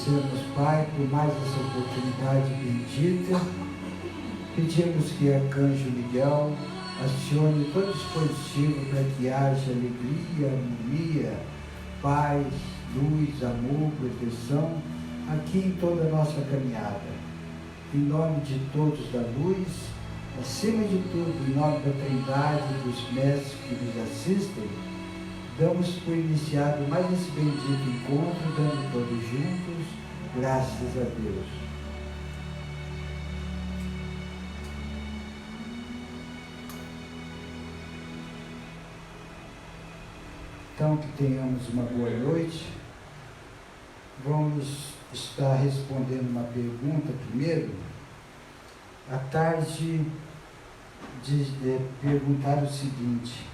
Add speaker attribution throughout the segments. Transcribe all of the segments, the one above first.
Speaker 1: agradecemos, Pai, por mais essa oportunidade bendita. Pedimos que Arcanjo Miguel acione todo dispositivo para que haja alegria, harmonia, paz, luz, amor, proteção aqui em toda a nossa caminhada. Em nome de todos da luz, acima de tudo, em nome da Trindade, dos mestres que nos assistem, damos por iniciado mais esse bendito encontro, dando todos juntos, graças a Deus. Então, que tenhamos uma boa noite. Vamos estar respondendo uma pergunta primeiro. À tarde, perguntaram o seguinte: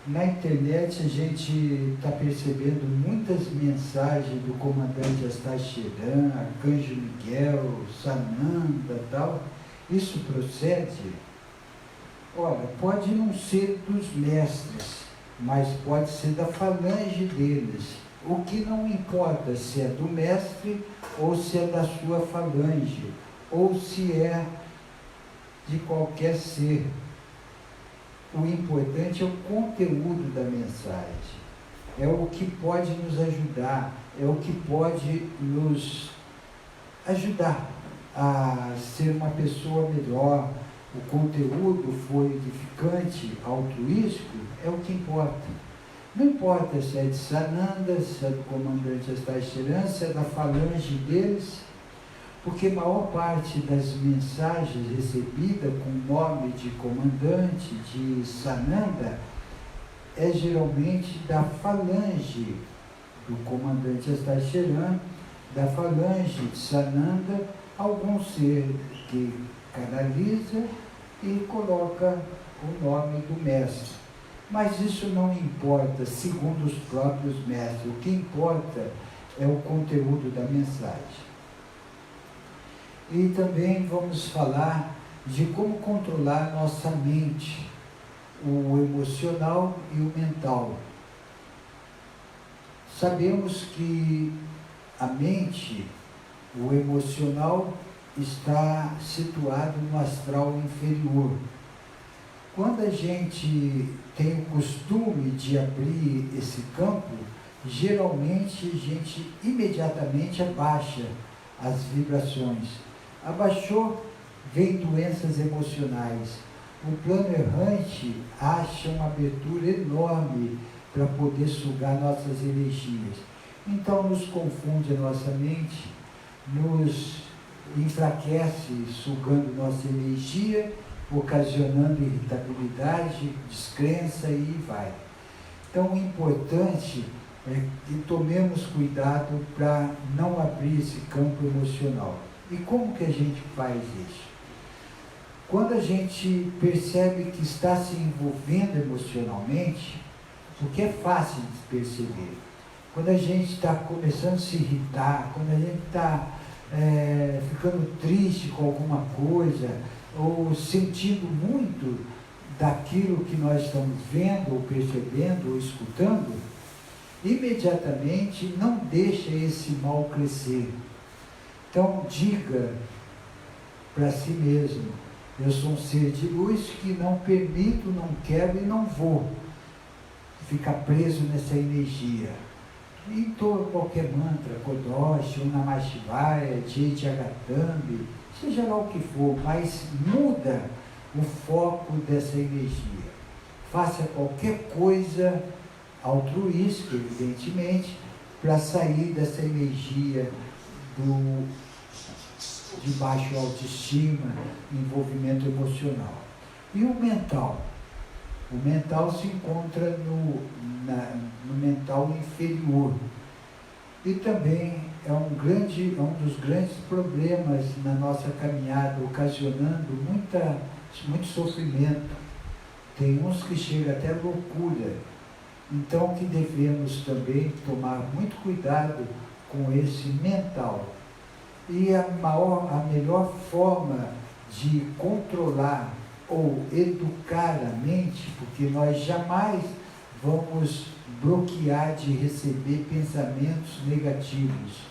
Speaker 1: na internet a gente está percebendo muitas mensagens do comandante Astacheran, Arcanjo Miguel, Sananda, tal. Isso procede? Olha, pode não ser dos mestres, mas pode ser da falange deles. O que não importa se é do mestre ou se é da sua falange, ou se é de qualquer ser. O importante é o conteúdo da mensagem. É o que pode nos ajudar, é o que pode nos ajudar a ser uma pessoa melhor. O conteúdo foi edificante, altruístico, é o que importa. Não importa se é de Sananda, se é do comandante Astacheran, se é da falange deles, porque a maior parte das mensagens recebidas com o nome de comandante, de Sananda, é geralmente da falange do comandante Astacheran, da falange de Sananda, algum ser que canaliza e coloca o nome do mestre. Mas isso não importa, segundo os próprios mestres. O que importa é o conteúdo da mensagem. E também vamos falar de como controlar nossa mente, o emocional e o mental. Sabemos que a mente, o emocional, está situado no astral inferior. Quando a gente tem o costume de abrir esse campo, geralmente a gente imediatamente abaixa as vibrações. Abaixou, vem doenças emocionais. O plano errante acha uma abertura enorme para poder sugar nossas energias. Então nos confunde a nossa mente, nos enfraquece, sugando nossa energia, ocasionando irritabilidade, descrença e vai. Então o importante é que tomemos cuidado para não abrir esse campo emocional. E como que a gente faz isso? Quando a gente percebe que está se envolvendo emocionalmente, porque é fácil de perceber, quando a gente está começando a se irritar, quando a gente está ficando triste com alguma coisa, ou sentindo muito daquilo que nós estamos vendo, ou percebendo, ou escutando, imediatamente não deixa esse mal crescer. Então diga para si mesmo: eu sou um ser de luz que não permito, não quero e não vou ficar preso nessa energia. E qualquer mantra, Kodosh, Om Namah Shivaya, Jaijagatami, seja lá o que for, mas muda o foco dessa energia. Faça qualquer coisa altruística, evidentemente, para sair dessa energia de baixa autoestima, envolvimento emocional. E o mental? O mental se encontra no mental inferior. E também é um dos grandes problemas na nossa caminhada, ocasionando muito sofrimento. Tem uns que chegam até loucura. Então que devemos também tomar muito cuidado com esse mental. E a melhor forma de controlar ou educar a mente, porque nós jamais vamos bloquear de receber pensamentos negativos.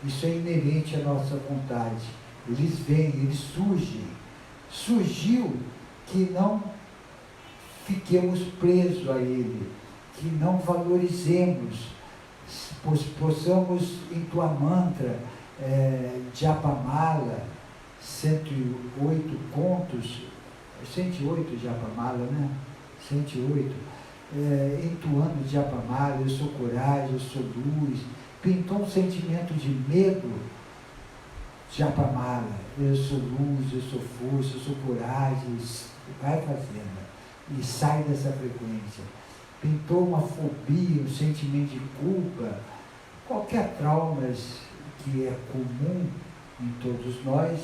Speaker 1: Isso é inerente à nossa vontade. Eles vêm, eles surgem. Surgiu que não fiquemos presos a ele, que não valorizemos, possamos entoar mantra, Japamala, 108 contos, 108 Japamala, né? 108, entoando Japamala, eu sou coragem, eu sou luz, pintou um sentimento de medo, Japamala, eu sou luz, eu sou força, eu sou coragem, vai fazendo, e sai dessa frequência. Pintou uma fobia, um sentimento de culpa, qualquer trauma que é comum em todos nós,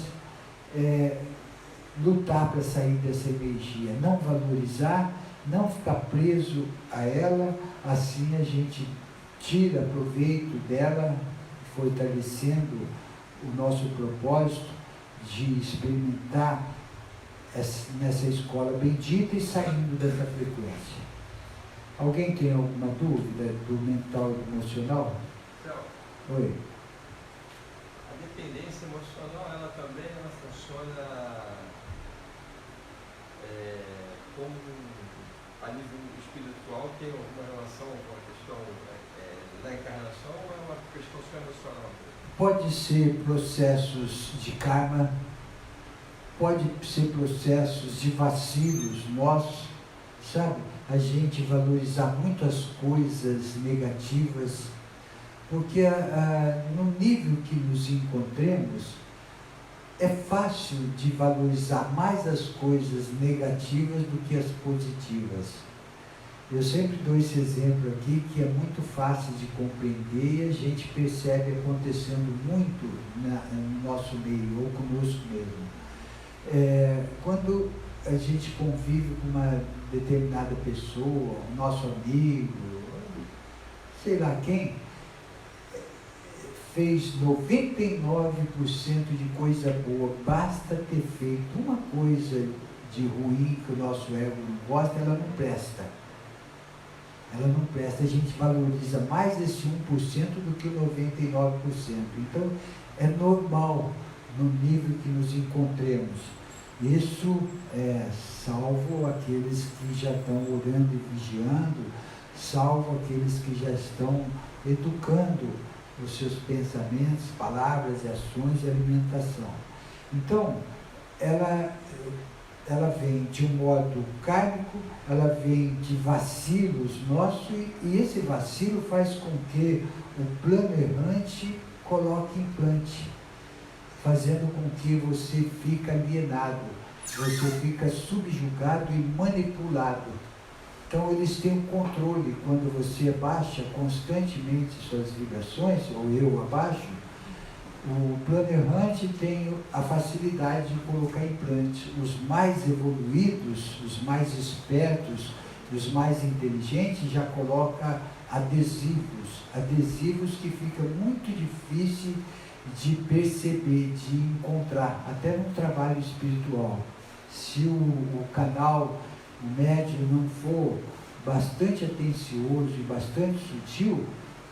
Speaker 1: lutar para sair dessa energia, não valorizar, não ficar preso a ela, assim a gente tira proveito dela, fortalecendo o nosso propósito de experimentar nessa escola bendita e saindo dessa frequência. Alguém tem alguma dúvida do mental e do emocional?
Speaker 2: Então,
Speaker 1: Oi.
Speaker 2: a dependência emocional, ela também funciona como a nível espiritual, tem alguma relação com a questão da encarnação ou é uma questão só emocional?
Speaker 1: Pode ser processos de karma, pode ser processos de vacilos nossos, sabe? A gente valorizar muito as coisas negativas, porque no nível que nos encontremos, é fácil de valorizar mais as coisas negativas do que as positivas. Eu sempre dou esse exemplo aqui, que é muito fácil de compreender e a gente percebe acontecendo muito no nosso meio, ou conosco mesmo. Quando a gente convive com uma determinada pessoa, um nosso amigo, sei lá quem, fez 99% de coisa boa, basta ter feito uma coisa de ruim que o nosso ego não gosta, ela não presta. Ela não presta, a gente valoriza mais esse 1% do que o 99%. Então, é normal no nível que nos encontremos. Isso salvo aqueles que já estão orando e vigiando, salvo aqueles que já estão educando os seus pensamentos, palavras e ações de alimentação. Então, ela vem de um modo kármico, ela vem de vacilos nossos, e esse vacilo faz com que o plano errante coloque implante, fazendo com que você fique alienado, você fica subjugado e manipulado. Então eles têm um controle. Quando você abaixa constantemente suas vibrações, ou eu abaixo, o plano errante tem a facilidade de colocar implantes. Os mais evoluídos, os mais espertos, os mais inteligentes já colocam adesivos que fica muito difícil de perceber, de encontrar, até no trabalho espiritual. Se o canal, o médium não for bastante atencioso e bastante sutil,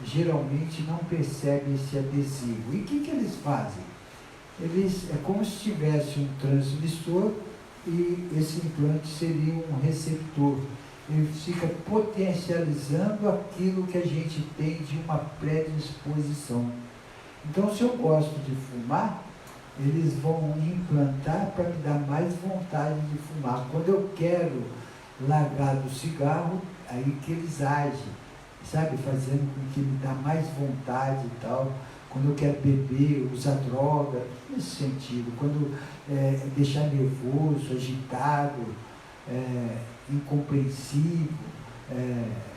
Speaker 1: geralmente não percebe esse adesivo. E o que eles fazem? É como se tivesse um transmissor e esse implante seria um receptor. Ele fica potencializando aquilo que a gente tem de uma predisposição. Então, se eu gosto de fumar, eles vão implantar para me dar mais vontade de fumar. Quando eu quero largar do cigarro, aí que eles agem, sabe, fazendo com que me dá mais vontade e tal. Quando eu quero beber, usar droga, nesse sentido. Quando deixar nervoso, agitado, incompreensivo,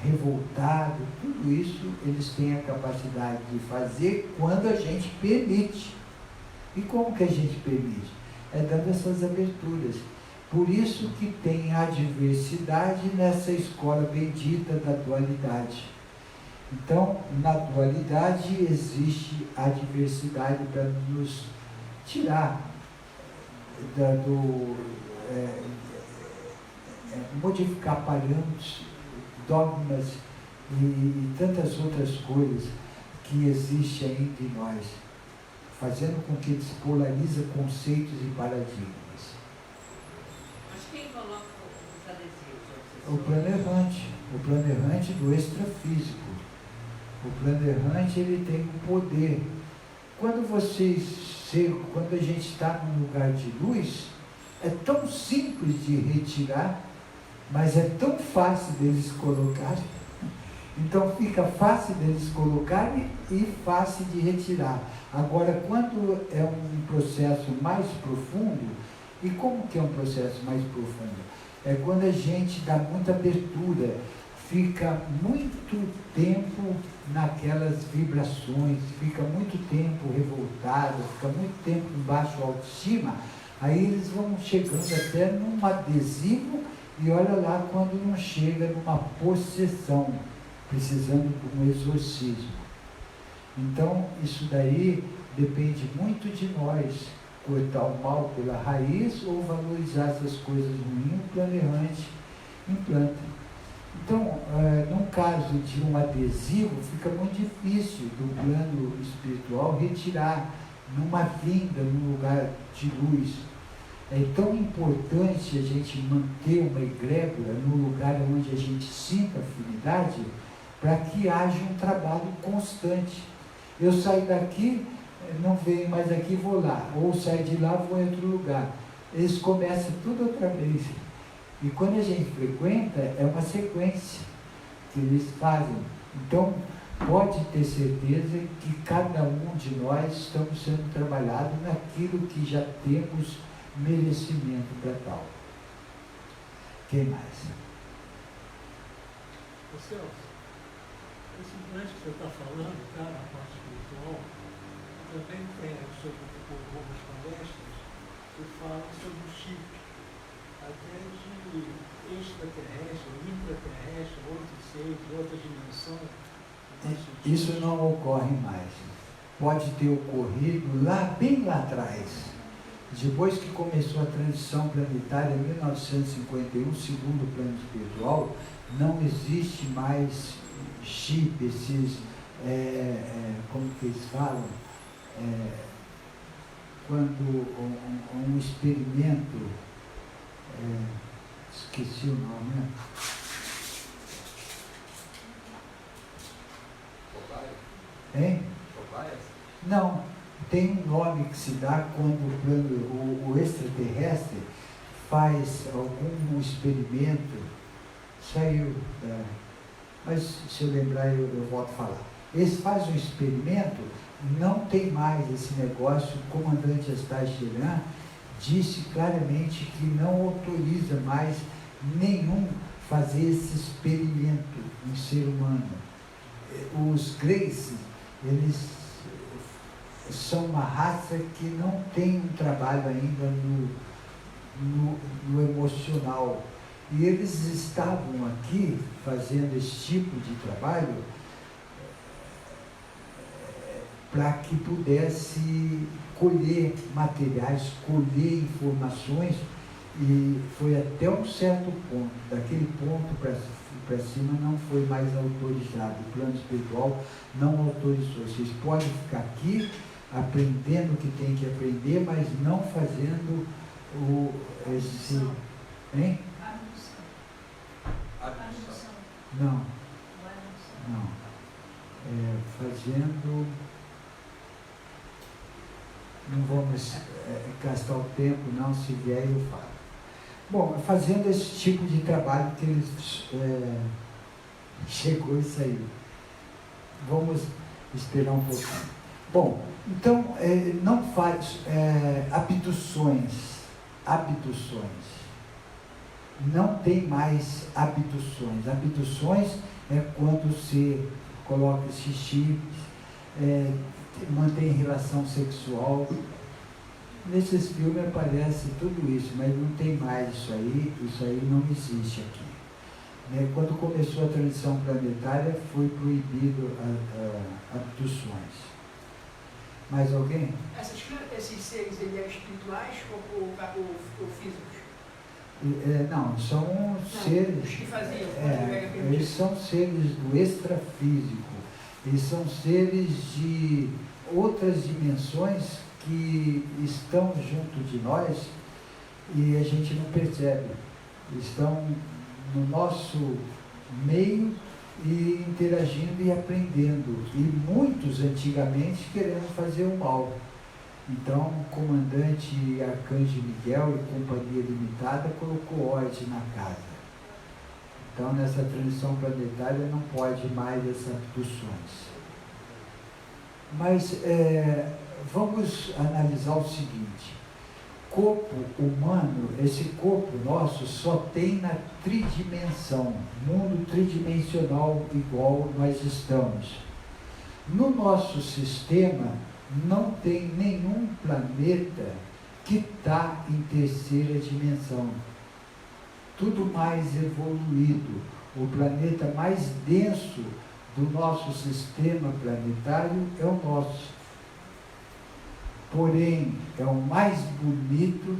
Speaker 1: revoltado, tudo isso eles têm a capacidade de fazer quando a gente permite. E como que a gente permite? É dando essas aberturas. Por isso que tem a diversidade nessa escola bendita da dualidade. Então, na dualidade existe a diversidade para nos tirar modificar parâmetros, dogmas e tantas outras coisas que existem ainda em nós. fazendo com que despolariza conceitos e paradigmas.
Speaker 3: Mas quem coloca os adesivos?
Speaker 1: O plano errante do extrafísico. O plano errante, ele tem o poder. Quando a gente está num lugar de luz, é tão simples de retirar, mas é tão fácil deles colocarem. Então fica fácil deles colocarem e fácil de retirar. Agora, quando é um processo mais profundo, e como que é um processo mais profundo? É quando a gente dá muita abertura, fica muito tempo naquelas vibrações, fica muito tempo revoltado, fica muito tempo em baixo autoestima, aí eles vão chegando até num adesivo e olha lá quando não chega numa possessão, precisando de um exorcismo. Então, isso daí depende muito de nós, cortar o mal pela raiz ou valorizar essas coisas ruins, o plano errante implanta. Então, num caso de um adesivo, fica muito difícil do plano espiritual retirar numa vinda, num lugar de luz. É tão importante a gente manter uma egrégora no lugar onde a gente sinta afinidade, para que haja um trabalho constante. Eu saio daqui, não venho mais aqui, vou lá. Ou saio de lá, vou em outro lugar. Eles começam tudo outra vez. E quando a gente frequenta, é uma sequência que eles fazem. Então, pode ter certeza que cada um de nós estamos sendo trabalhados naquilo que já temos merecimento para tal. Quem mais?
Speaker 4: Ô Celso, esse plano que você está falando, tá, na parte espiritual, também tem sobre algumas palestras que falam sobre o chip, até de extraterrestre, intraterrestre, outros seres, outra dimensão.
Speaker 1: Isso não ocorre mais. Pode ter ocorrido lá, bem lá atrás. Depois que começou a transição planetária em 1951, segundo o plano espiritual, não existe mais chip, esses, como que eles falam? Quando um experimento, esqueci o nome, né? Hein? Não, tem um nome que se dá quando o extraterrestre faz algum experimento, saiu, mas se eu lembrar eu volto a falar. Eles fazem um experimento, não tem mais esse negócio, o comandante Astacheran disse claramente que não autoriza mais nenhum fazer esse experimento em ser humano. Os Graces, eles são uma raça que não tem um trabalho ainda no emocional. E eles estavam aqui fazendo esse tipo de trabalho para que pudesse colher materiais, colher informações, e foi até um certo ponto. Daquele ponto para cima não foi mais autorizado. O plano espiritual não autorizou. Vocês podem ficar aqui aprendendo o que tem que aprender, mas não fazendo esse... Hein? Não. Fazendo... Não vamos gastar o tempo, não, se vier eu falo. Bom, fazendo esse tipo de trabalho que eles... chegou isso aí. Vamos esperar um pouquinho. Bom, então, não faz abduções. Não tem mais abduções. Abduções é quando você coloca esses chips, mantém relação sexual. Nesses filmes aparece tudo isso, mas não tem mais isso aí não existe aqui. Quando começou a transição planetária, foi proibido abduções. Mais alguém?
Speaker 5: Esses seres, eles eram espirituais ou físicos?
Speaker 1: Não, são seres...
Speaker 5: Os que faziam,
Speaker 1: eles são seres do extrafísico. Eles são seres de outras dimensões que estão junto de nós e a gente não percebe. Estão no nosso meio e interagindo e aprendendo. E muitos antigamente querendo fazer o mal. Então, o comandante Arcanjo Miguel e Companhia Limitada colocou ordem na casa. Então, nessa transição planetária não pode mais essas abduções. Mas vamos analisar o seguinte: corpo humano, esse corpo nosso só tem na tridimensão, mundo tridimensional igual nós estamos. No nosso sistema não tem nenhum planeta que está em terceira dimensão. Tudo mais evoluído. O planeta mais denso do nosso sistema planetário é o nosso. Porém, é o mais bonito,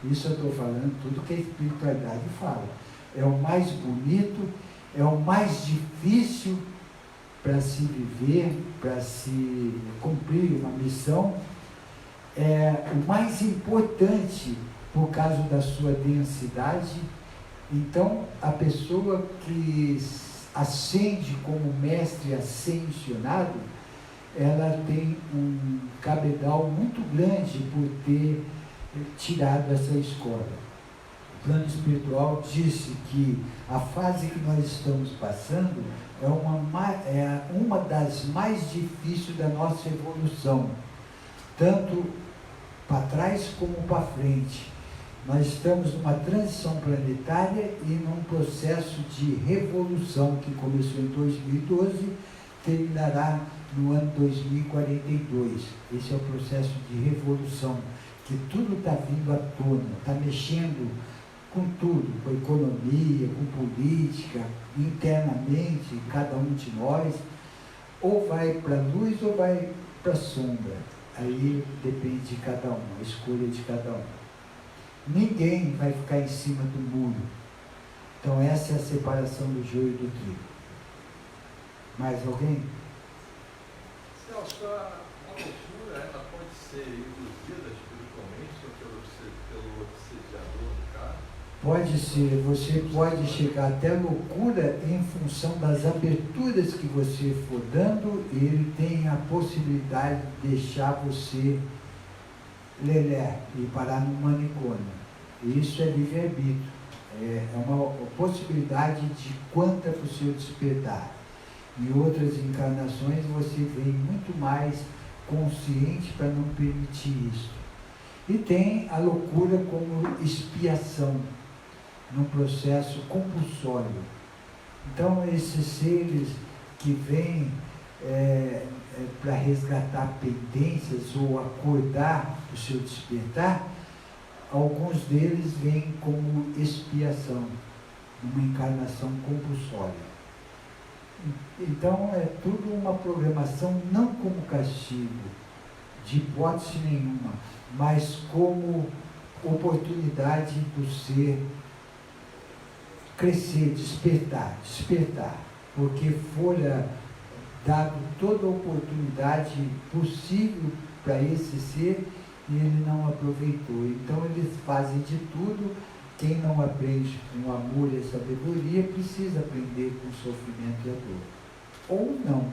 Speaker 1: isso eu estou falando tudo que a espiritualidade fala, é o mais bonito, é o mais difícil para se viver, para se cumprir uma missão, é o mais importante por causa da sua densidade. Então, a pessoa que ascende como mestre ascensionado, ela tem um cabedal muito grande por ter tirado essa escola. O plano espiritual disse que a fase que nós estamos passando é uma das mais difíceis da nossa evolução, tanto para trás como para frente. Nós estamos numa transição planetária e num processo de revolução que começou em 2012, terminará no ano 2042. Esse é o processo de revolução, que tudo está vindo à tona, está mexendo com tudo, com economia, com política, internamente, cada um de nós, ou vai para a luz ou vai para a sombra. Aí depende de cada um, a escolha de cada um. Ninguém vai ficar em cima do muro. Então essa é a separação do joio e do trigo. Mais alguém?
Speaker 2: Celso, a loucura, ela pode ser induzida espiritualmente ou pelo obsediador do cara?
Speaker 1: Pode ser, você pode chegar até loucura em função das aberturas que você for dando, e ele tem a possibilidade de deixar você lelé e parar no manicômio. Isso é livre-arbítrio, é uma possibilidade de quanta para o seu despertar. Em outras encarnações você vem muito mais consciente para não permitir isso. E tem a loucura como expiação, num processo compulsório. Então, esses seres que vêm para resgatar pendências ou acordar o seu despertar, alguns deles vêm como expiação, numa encarnação compulsória. Então, é tudo uma programação, não como castigo, de hipótese nenhuma, mas como oportunidade do ser crescer, despertar, porque fora dado toda a oportunidade possível para esse ser e ele não aproveitou. Então eles fazem de tudo. Quem não aprende com amor e sabedoria precisa aprender com sofrimento e a dor. Ou não.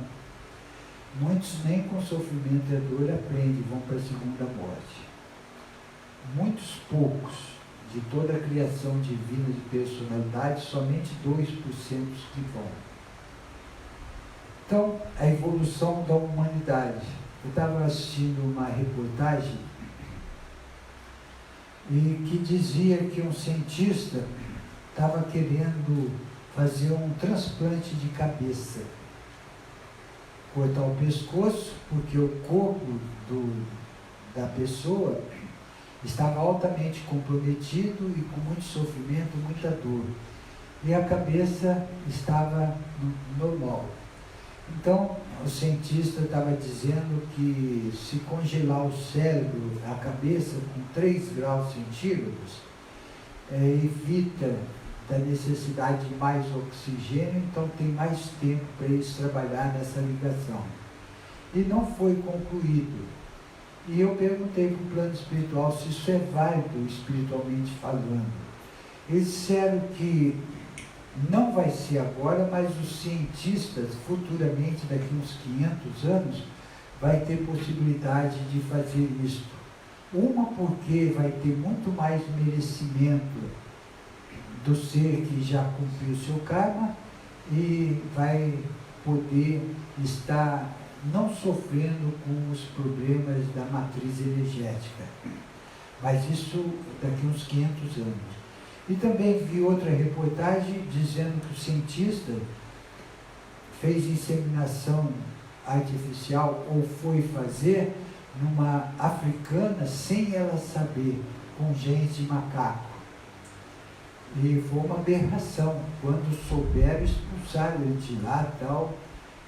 Speaker 1: Muitos nem com sofrimento e a dor aprendem, vão para a segunda morte. Muitos poucos de toda a criação divina de personalidade, somente 2% que vão. Então, a evolução da humanidade. Eu estava assistindo uma reportagem e que dizia que um cientista estava querendo fazer um transplante de cabeça. Cortar o pescoço, porque o corpo da pessoa estava altamente comprometido e com muito sofrimento, muita dor. E a cabeça estava normal. Então, o cientista estava dizendo que se congelar o cérebro, a cabeça, com 3 graus centígrados, evita da necessidade de mais oxigênio, então tem mais tempo para eles trabalhar nessa ligação. e não foi concluído. E eu perguntei para o plano espiritual se isso é válido espiritualmente falando. Eles disseram que não vai ser agora, mas os cientistas, futuramente, daqui uns 500 anos, vai ter possibilidade de fazer isso. Uma, porque vai ter muito mais merecimento do ser que já cumpriu seu karma e vai poder estar não sofrendo com os problemas da matriz energética. Mas isso daqui uns 500 anos. E também vi outra reportagem dizendo que o cientista fez inseminação artificial ou foi fazer numa africana sem ela saber, com genes de macaco. E foi uma aberração. Quando souberam, expulsaram ele de lá e tal,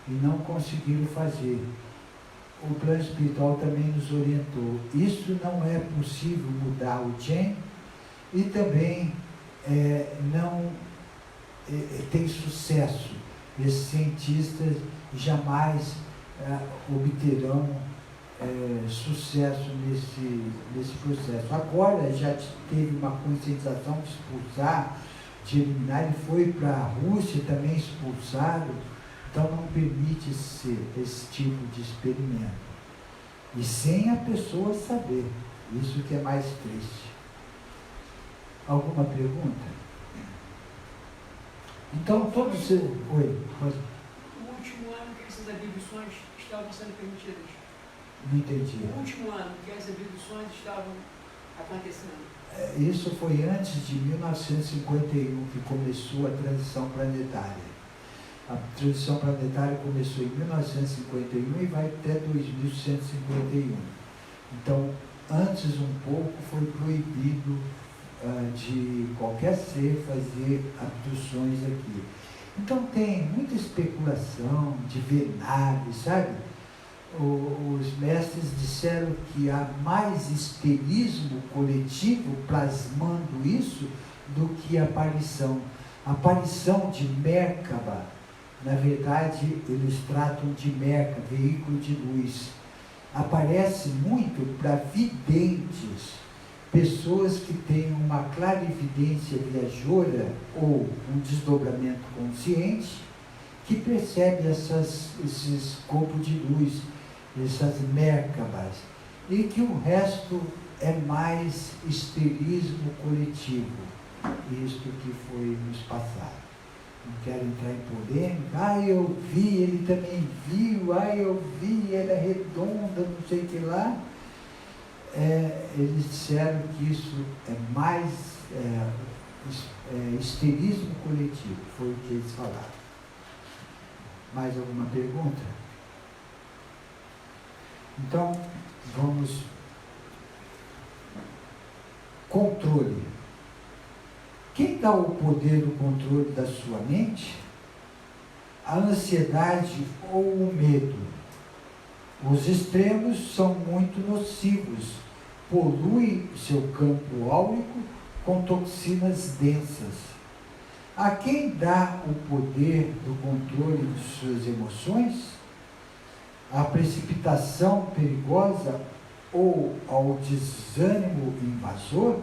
Speaker 1: e não conseguiram fazer. O plano espiritual também nos orientou. Isso não é possível mudar o gene e também não tem sucesso. Esses cientistas jamais obterão sucesso nesse processo. Agora já teve uma conscientização de expulsar, de eliminar, e foi para a Rússia também expulsado, então não permite esse tipo de experimento. E sem a pessoa saber, isso que é mais triste. Alguma pergunta? Então todos... Oi, pode.
Speaker 5: O último ano que essas abduções estavam sendo permitidas.
Speaker 1: Não entendi.
Speaker 5: O último ano que as abduções estavam acontecendo.
Speaker 1: Isso foi antes de 1951 que começou a transição planetária. A transição planetária começou em 1951 e vai até 2151. Então, antes um pouco foi proibido de qualquer ser fazer abduções aqui. Então tem muita especulação de ver naves, sabe? Os mestres disseram que há mais histerismo coletivo plasmando isso do que aparição. Aparição de Merkaba, na verdade eles tratam de Merkaba, veículo de luz. Aparece muito para videntes, pessoas que têm uma clarividência viajoura ou um desdobramento consciente, que percebe esses corpos de luz, essas Merkabas, e que o resto é mais histerismo coletivo, isto que foi nos passado. Não quero entrar em polêmica, eu vi, ele também viu, eu vi, era redonda, não sei o que lá. Eles disseram que isso é mais histerismo coletivo, foi o que eles falaram. Mais alguma pergunta? Então, vamos. Controle. Quem dá o poder do controle da sua mente? A ansiedade ou o medo? Os extremos são muito nocivos, poluem seu campo áurico com toxinas densas. A quem dá o poder do controle de suas emoções? A precipitação perigosa ou ao desânimo invasor?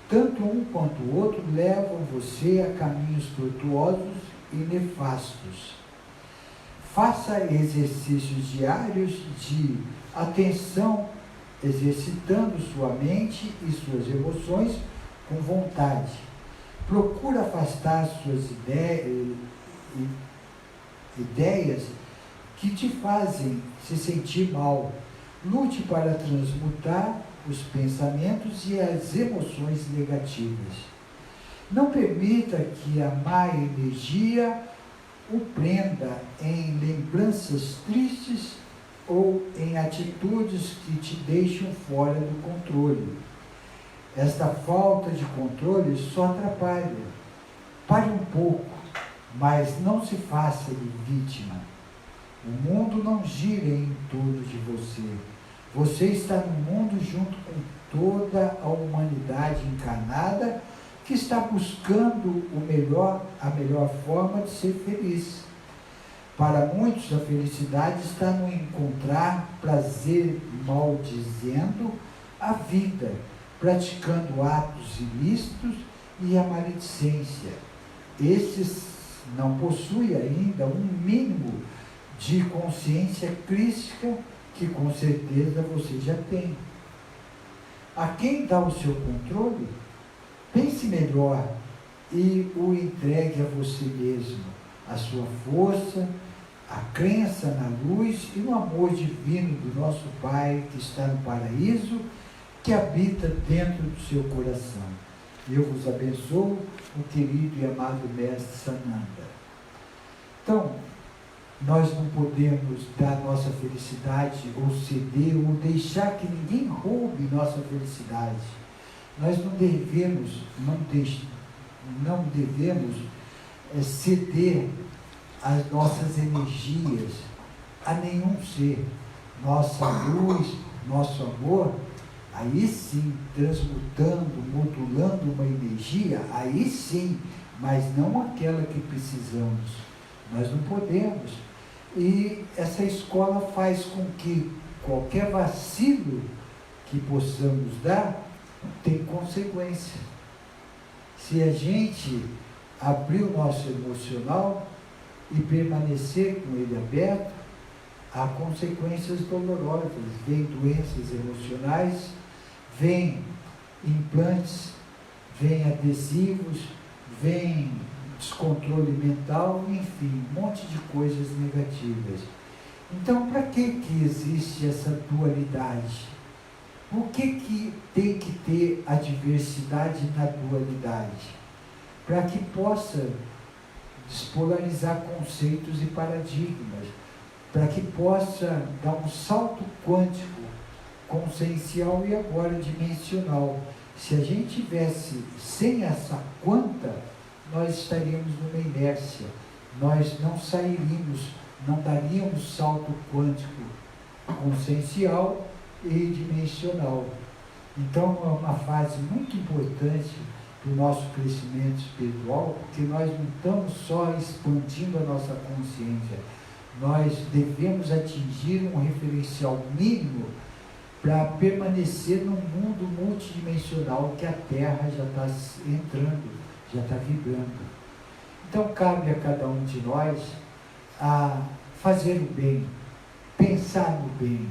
Speaker 1: Tanto um quanto o outro levam você a caminhos tortuosos e nefastos. Faça exercícios diários de atenção, exercitando sua mente e suas emoções com vontade. Procura afastar suas ideias que te fazem se sentir mal. Lute para transmutar os pensamentos e as emoções negativas. Não permita que a má energia o prenda em lembranças tristes ou em atitudes que te deixam fora do controle. Esta falta de controle só atrapalha. Pare um pouco, mas não se faça de vítima. O mundo não gira em torno de você. Você está no mundo junto com toda a humanidade encarnada que está buscando a melhor forma de ser feliz. Para muitos, a felicidade está no encontrar prazer maldizendo a vida, praticando atos ilícitos e a maledicência. Esses não possuem ainda um mínimo de consciência crística que com certeza você já tem. A quem dá o seu controle, pense melhor e o entregue a você mesmo, a sua força, a crença na luz e no amor divino do nosso Pai que está no paraíso, que habita dentro do seu coração. Eu vos abençoo, o querido e amado Mestre Sananda. Então, nós não podemos dar nossa felicidade ou ceder ou deixar que ninguém roube nossa felicidade. Nós não devemos ceder as nossas energias a nenhum ser. Nossa luz, nosso amor, aí sim, transmutando, modulando uma energia, aí sim, mas não aquela que precisamos. Nós não podemos. E essa escola faz com que qualquer vacilo que possamos dar tem consequência. Se a gente abrir o nosso emocional e permanecer com ele aberto, há consequências dolorosas. Vem doenças emocionais, vem implantes, vem adesivos, vem descontrole mental, enfim, um monte de coisas negativas. Então, para que existe essa dualidade? Por que tem que ter a diversidade na dualidade? Para que possa despolarizar conceitos e paradigmas, para que possa dar um salto quântico, consciencial e agora dimensional. Se a gente tivesse sem essa quanta, nós estaríamos numa inércia, nós não sairíamos, não daríamos salto quântico, consciencial e dimensional. Então é uma fase muito importante para o nosso crescimento espiritual, porque nós não estamos só expandindo a nossa consciência, nós devemos atingir um referencial mínimo para permanecer num mundo multidimensional que a Terra já está entrando, já está vibrando. Então cabe a cada um de nós a fazer o bem, pensar no bem.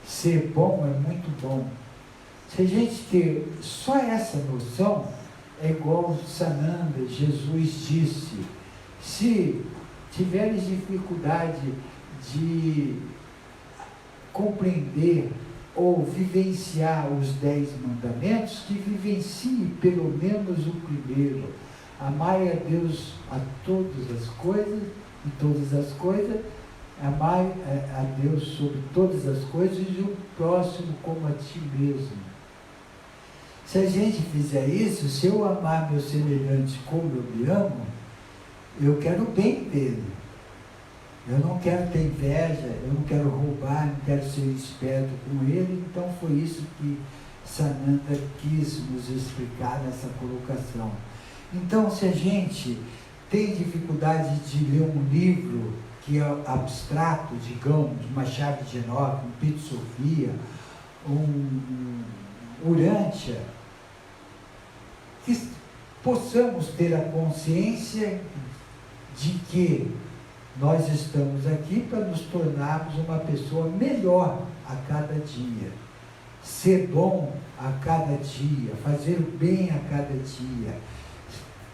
Speaker 1: Ser bom é muito bom. Se a gente ter só essa noção, é igual Sananda, Jesus disse, se tiveres dificuldade de compreender ou vivenciar os 10 mandamentos, que vivencie pelo menos o primeiro. Amai a Deus a todas as coisas, e todas as coisas, amai a Deus sobre todas as coisas e o próximo como a ti mesmo. Se a gente fizer isso, se eu amar meu semelhante como eu me amo, eu quero o bem dele. Eu não quero ter inveja, eu não quero roubar, não quero ser esperto com ele. Então foi isso que Sananda quis nos explicar nessa colocação. Então, se a gente tem dificuldade de ler um livro que é abstrato, digamos, uma chave de Enoque, um Pito Sofia, um Urântia, que possamos ter a consciência de que nós estamos aqui para nos tornarmos uma pessoa melhor a cada dia, ser bom a cada dia, fazer o bem a cada dia.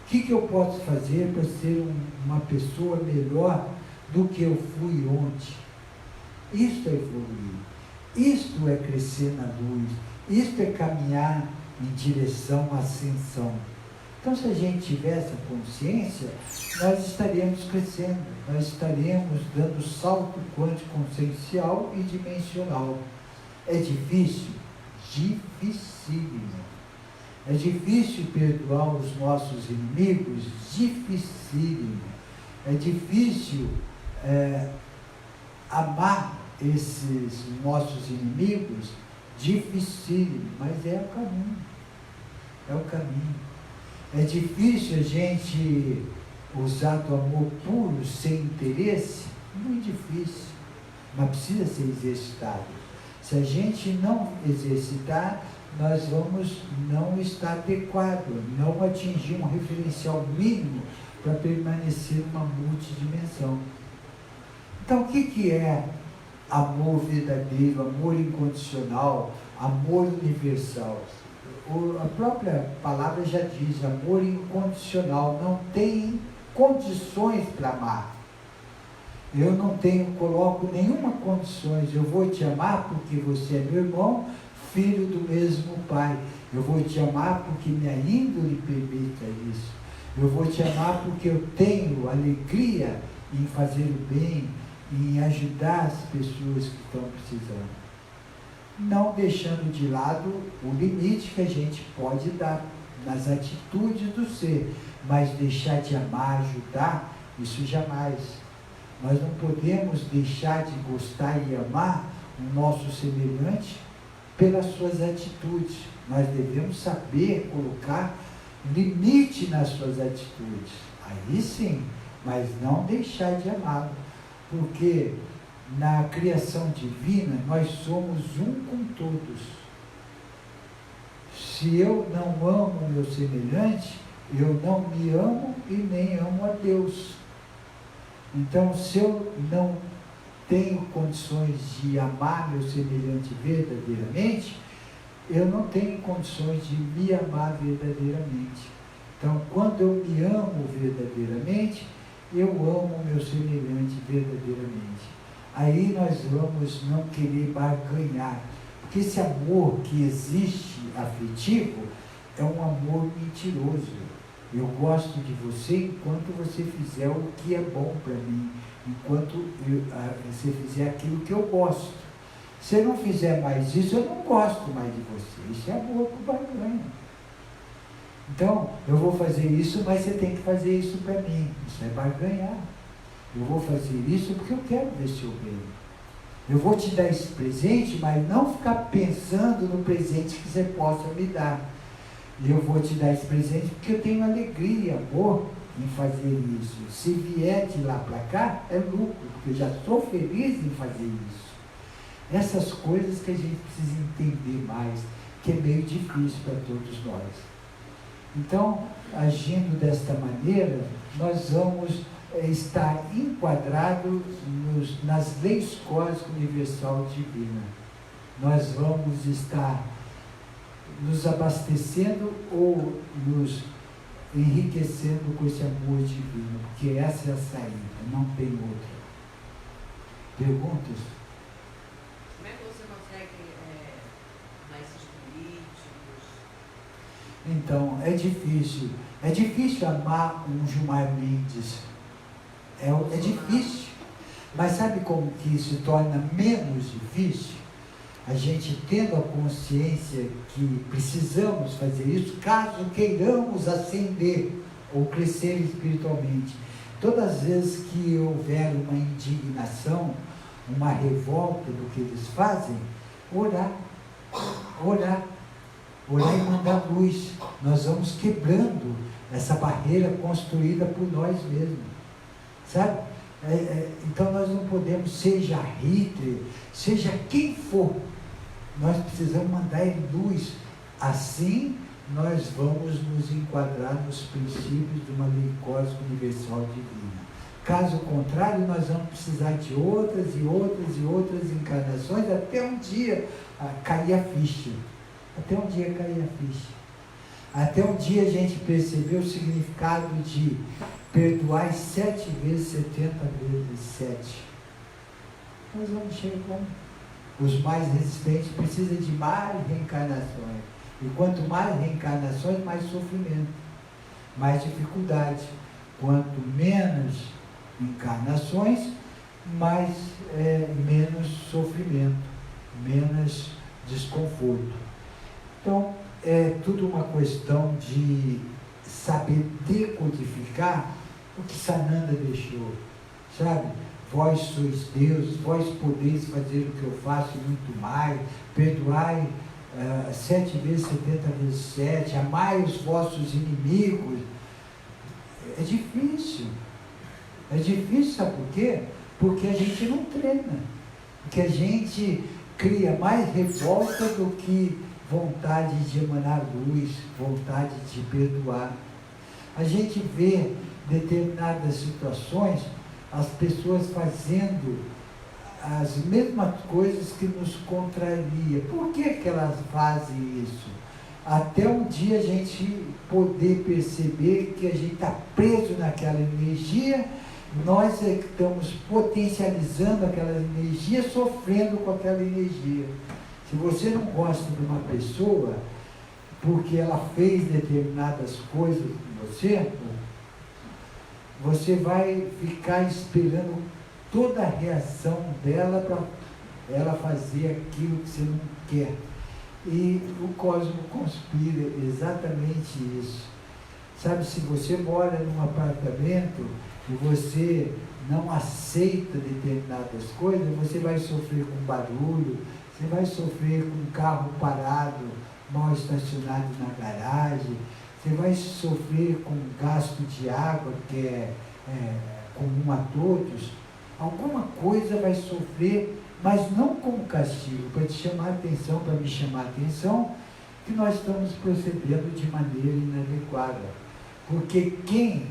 Speaker 1: O que eu posso fazer para ser uma pessoa melhor do que eu fui ontem? Isto é evoluir, isto é crescer na luz, isto é caminhar em direção à ascensão. Então, se a gente tiver essa consciência, nós estaremos crescendo, nós estaremos dando salto quântico consciencial e dimensional. É difícil? Dificílimo. É difícil perdoar os nossos inimigos? Dificílimo. É difícil amar esses nossos inimigos? Dificílimo, mas é o caminho. É o caminho. É difícil a gente usar do amor puro, sem interesse, muito difícil, mas precisa ser exercitado. Se a gente não exercitar, nós vamos não estar adequado, não atingir um referencial mínimo para permanecer numa multidimensão. Então, o que é amor verdadeiro, amor incondicional, amor universal? A própria palavra já diz, amor incondicional, não tem condições para amar. Eu não coloco nenhuma condições, eu vou te amar porque você é meu irmão, filho do mesmo pai. Eu vou te amar porque minha índole permita isso. Eu vou te amar porque eu tenho alegria em fazer o bem, em ajudar as pessoas que estão precisando. Não deixando de lado o limite que a gente pode dar nas atitudes do ser, mas deixar de amar, ajudar, isso jamais. Nós não podemos deixar de gostar e amar o nosso semelhante pelas suas atitudes. Nós devemos saber colocar limite nas suas atitudes. Aí sim, mas não deixar de amá-lo. Porque na criação divina nós somos um com todos. Se eu não amo o meu semelhante, eu não me amo e nem amo a Deus. Então, se eu não tenho condições de amar meu semelhante verdadeiramente, eu não tenho condições de me amar verdadeiramente. Então, quando eu me amo verdadeiramente, eu amo meu semelhante verdadeiramente. Aí nós vamos não querer barganhar, porque esse amor que existe afetivo é um amor mentiroso. Eu gosto de você enquanto você fizer o que é bom para mim, enquanto você fizer aquilo que eu gosto. Se eu não fizer mais isso, eu não gosto mais de você. Isso é amor por barganha. Então, eu vou fazer isso, mas você tem que fazer isso para mim. Isso é barganhar. Eu vou fazer isso porque eu quero ver seu bem. Eu vou te dar esse presente, mas não ficar pensando no presente que você possa me dar. E eu vou te dar esse presente porque eu tenho alegria e amor em fazer isso. Se vier de lá para cá, é lucro, porque eu já sou feliz em fazer isso. Essas coisas que a gente precisa entender mais, que é meio difícil para todos nós. Então, agindo desta maneira, nós vamos estar enquadrados nas leis cósmicas universal divina. Nós vamos estar nos abastecendo ou nos enriquecendo com esse amor divino, porque essa é a saída, não tem outra. Perguntas?
Speaker 3: Como é que você consegue amar esses políticos?
Speaker 1: Então, é difícil. É difícil amar um Gilmar Mendes. É difícil. Mas sabe como que isso se torna menos difícil? A gente tendo a consciência que precisamos fazer isso, caso queiramos ascender ou crescer espiritualmente. Todas as vezes que houver uma indignação, uma revolta do que eles fazem, orar e mandar luz. Nós vamos quebrando essa barreira construída por nós mesmos, sabe? Então nós não podemos, seja Hitler, seja quem for, nós precisamos mandar luz. Assim nós vamos nos enquadrar nos princípios de uma lei cósmica universal divina. Caso contrário, nós vamos precisar de outras e outras e outras encarnações até um dia cair a ficha. Até um dia cair a ficha. Até um dia a gente percebeu o significado de perdoar 7 vezes 70 vezes 7. Nós vamos chegar como? Os mais resistentes precisam de mais reencarnações. E quanto mais reencarnações, mais sofrimento, mais dificuldade. Quanto menos encarnações, menos sofrimento, menos desconforto. Então, é tudo uma questão de saber decodificar o que Sananda deixou, sabe? Vós sois Deus, vós podeis fazer o que eu faço e muito mais, perdoai 7 vezes 70 vezes 7, amai os vossos inimigos. É difícil. É difícil, sabe por quê? Porque a gente não treina. Porque a gente cria mais revolta do que vontade de emanar luz, vontade de perdoar. A gente vê determinadas situações, as pessoas fazendo as mesmas coisas que nos contraria. Por que que elas fazem isso? Até um dia a gente poder perceber que a gente está preso naquela energia, nós é que estamos potencializando aquela energia, sofrendo com aquela energia. Se você não gosta de uma pessoa, porque ela fez determinadas coisas com você, você vai ficar esperando toda a reação dela para ela fazer aquilo que você não quer. E o cosmos conspira exatamente isso. Sabe, se você mora num apartamento e você não aceita determinadas coisas, você vai sofrer com barulho, você vai sofrer com um carro parado, mal estacionado na garagem, você vai sofrer com gasto de água que é comum a todos. Alguma coisa vai sofrer, mas não como castigo, para te chamar a atenção, para me chamar a atenção, que nós estamos procedendo de maneira inadequada. Porque quem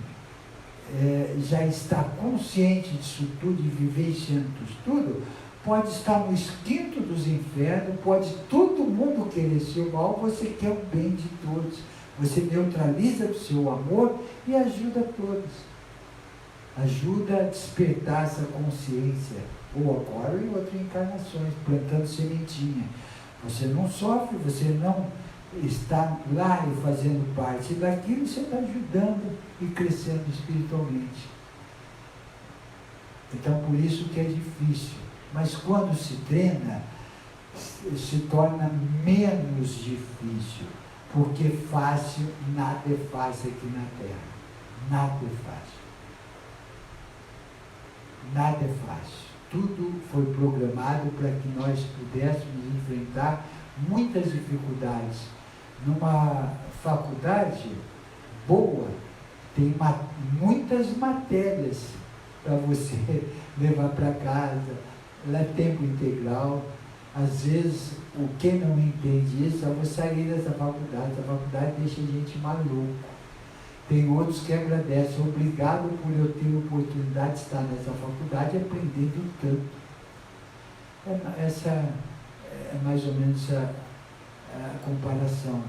Speaker 1: já está consciente disso tudo e vivenciando isso tudo, pode estar no esquinto dos infernos, pode todo mundo querer seu mal, você quer o bem de todos. Você neutraliza o seu amor e ajuda todos. Ajuda a despertar essa consciência, ou agora ou em outras encarnações, plantando sementinha. Você não sofre, você não está lá e fazendo parte daquilo, você está ajudando e crescendo espiritualmente. Então, por isso que é difícil. Mas quando se treina, se torna menos difícil. Porque fácil, nada é fácil aqui na Terra. Nada é fácil. Nada é fácil. Tudo foi programado para que nós pudéssemos enfrentar muitas dificuldades. Numa faculdade boa, tem muitas matérias para você levar para casa. Lá é tempo integral. Às vezes, quem não entende isso, eu vou sair dessa faculdade. Essa faculdade deixa a gente maluco. Tem outros que agradecem. Obrigado por eu ter a oportunidade de estar nessa faculdade aprendendo tanto. Essa é mais ou menos a comparação.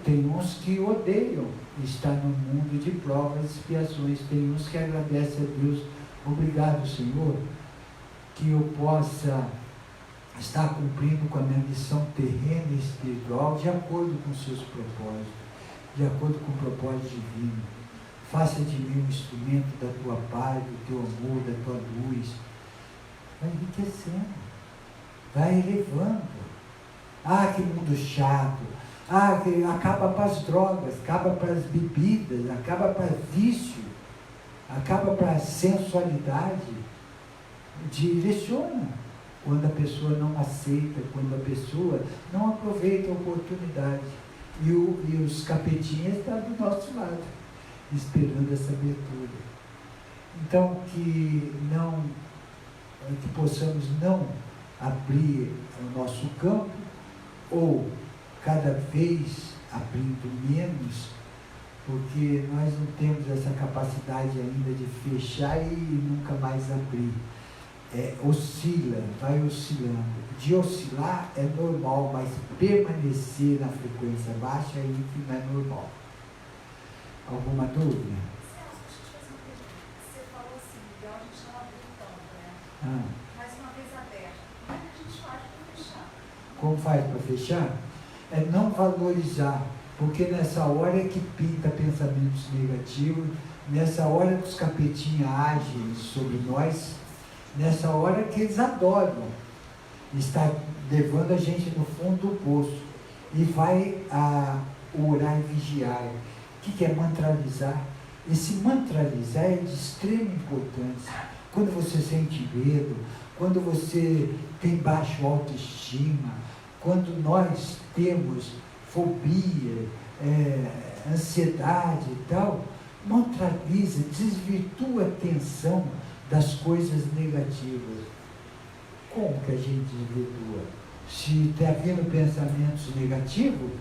Speaker 1: Tem uns que odeiam estar no mundo de provas e expiações. Tem uns que agradecem a Deus. Obrigado, Senhor, que eu possa estar cumprindo com a minha missão terrena e espiritual de acordo com os seus propósitos, de acordo com o propósito divino. Faça de mim um instrumento da tua paz, do teu amor, da tua luz. Vai enriquecendo, vai elevando. Ah, que mundo chato. Ah, que acaba para as drogas, acaba para as bebidas, acaba para vício, acaba para a sensualidade. Direciona. Quando a pessoa não aceita, quando a pessoa não aproveita a oportunidade. E os capetinhas estão do nosso lado, esperando essa abertura. Então, que possamos não abrir o nosso campo, ou cada vez abrindo menos, porque nós não temos essa capacidade ainda de fechar e nunca mais abrir. Oscila, vai oscilando. De oscilar é normal, mas permanecer na frequência baixa aí que não é normal. Alguma dúvida?
Speaker 6: Você falou assim, legal, a gente não abriu tanto, né? Mais uma vez aberto. Como é que a gente faz para fechar?
Speaker 1: Como faz para fechar? É não valorizar, porque nessa hora é que pinta pensamentos negativos, nessa hora que os capetinhas agem sobre nós, nessa hora que eles adoram estar levando a gente no fundo do poço e vai orar e vigiar. O que é mantralizar? Esse mantralizar é de extrema importância. Quando você sente medo, quando você tem baixa autoestima, quando nós temos fobia, ansiedade e tal, neutraliza, desvirtua a atenção das coisas negativas. Como que a gente desvirtua? Se está havendo pensamentos negativos,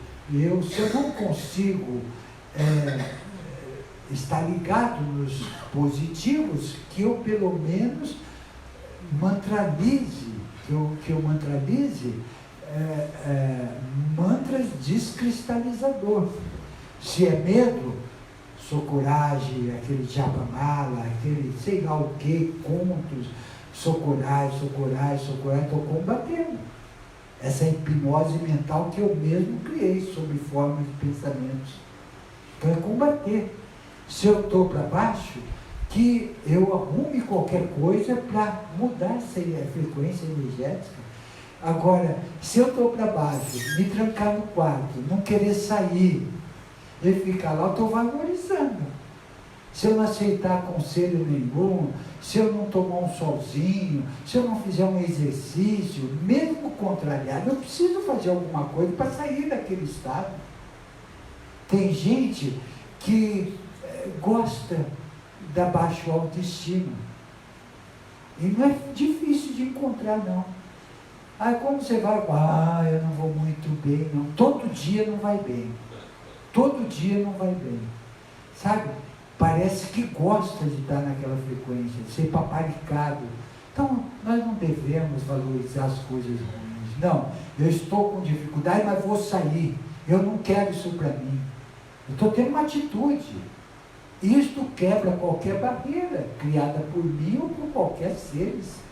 Speaker 1: se eu não consigo estar ligado nos positivos, que eu pelo menos mantralize, que eu mantralize mantras descristalizador. Se é medo, sou coragem, aquele japamala, aquele sei lá o que, contos, sou coragem, estou combatendo. Essa hipnose mental que eu mesmo criei sob forma de pensamentos. Então é combater. Se eu estou para baixo, que eu arrume qualquer coisa para mudar essa frequência energética. Agora, se eu estou para baixo, me trancar no quarto, não querer sair, e ficar lá, eu estou valorizando. Se eu não aceitar conselho nenhum, se eu não tomar um solzinho, se eu não fizer um exercício, mesmo contrariado, eu preciso fazer alguma coisa para sair daquele estado. Tem gente que gosta da baixa autoestima. E não é difícil de encontrar, não. Aí como você vai, eu não vou muito bem, não. Todo dia não vai bem. Todo dia não vai bem. Sabe? Parece que gosta de estar naquela frequência, de ser paparicado. Então, nós não devemos valorizar as coisas ruins. Não, eu estou com dificuldade, mas vou sair. Eu não quero isso para mim. Eu estou tendo uma atitude. Isto quebra qualquer barreira criada por mim ou por qualquer seres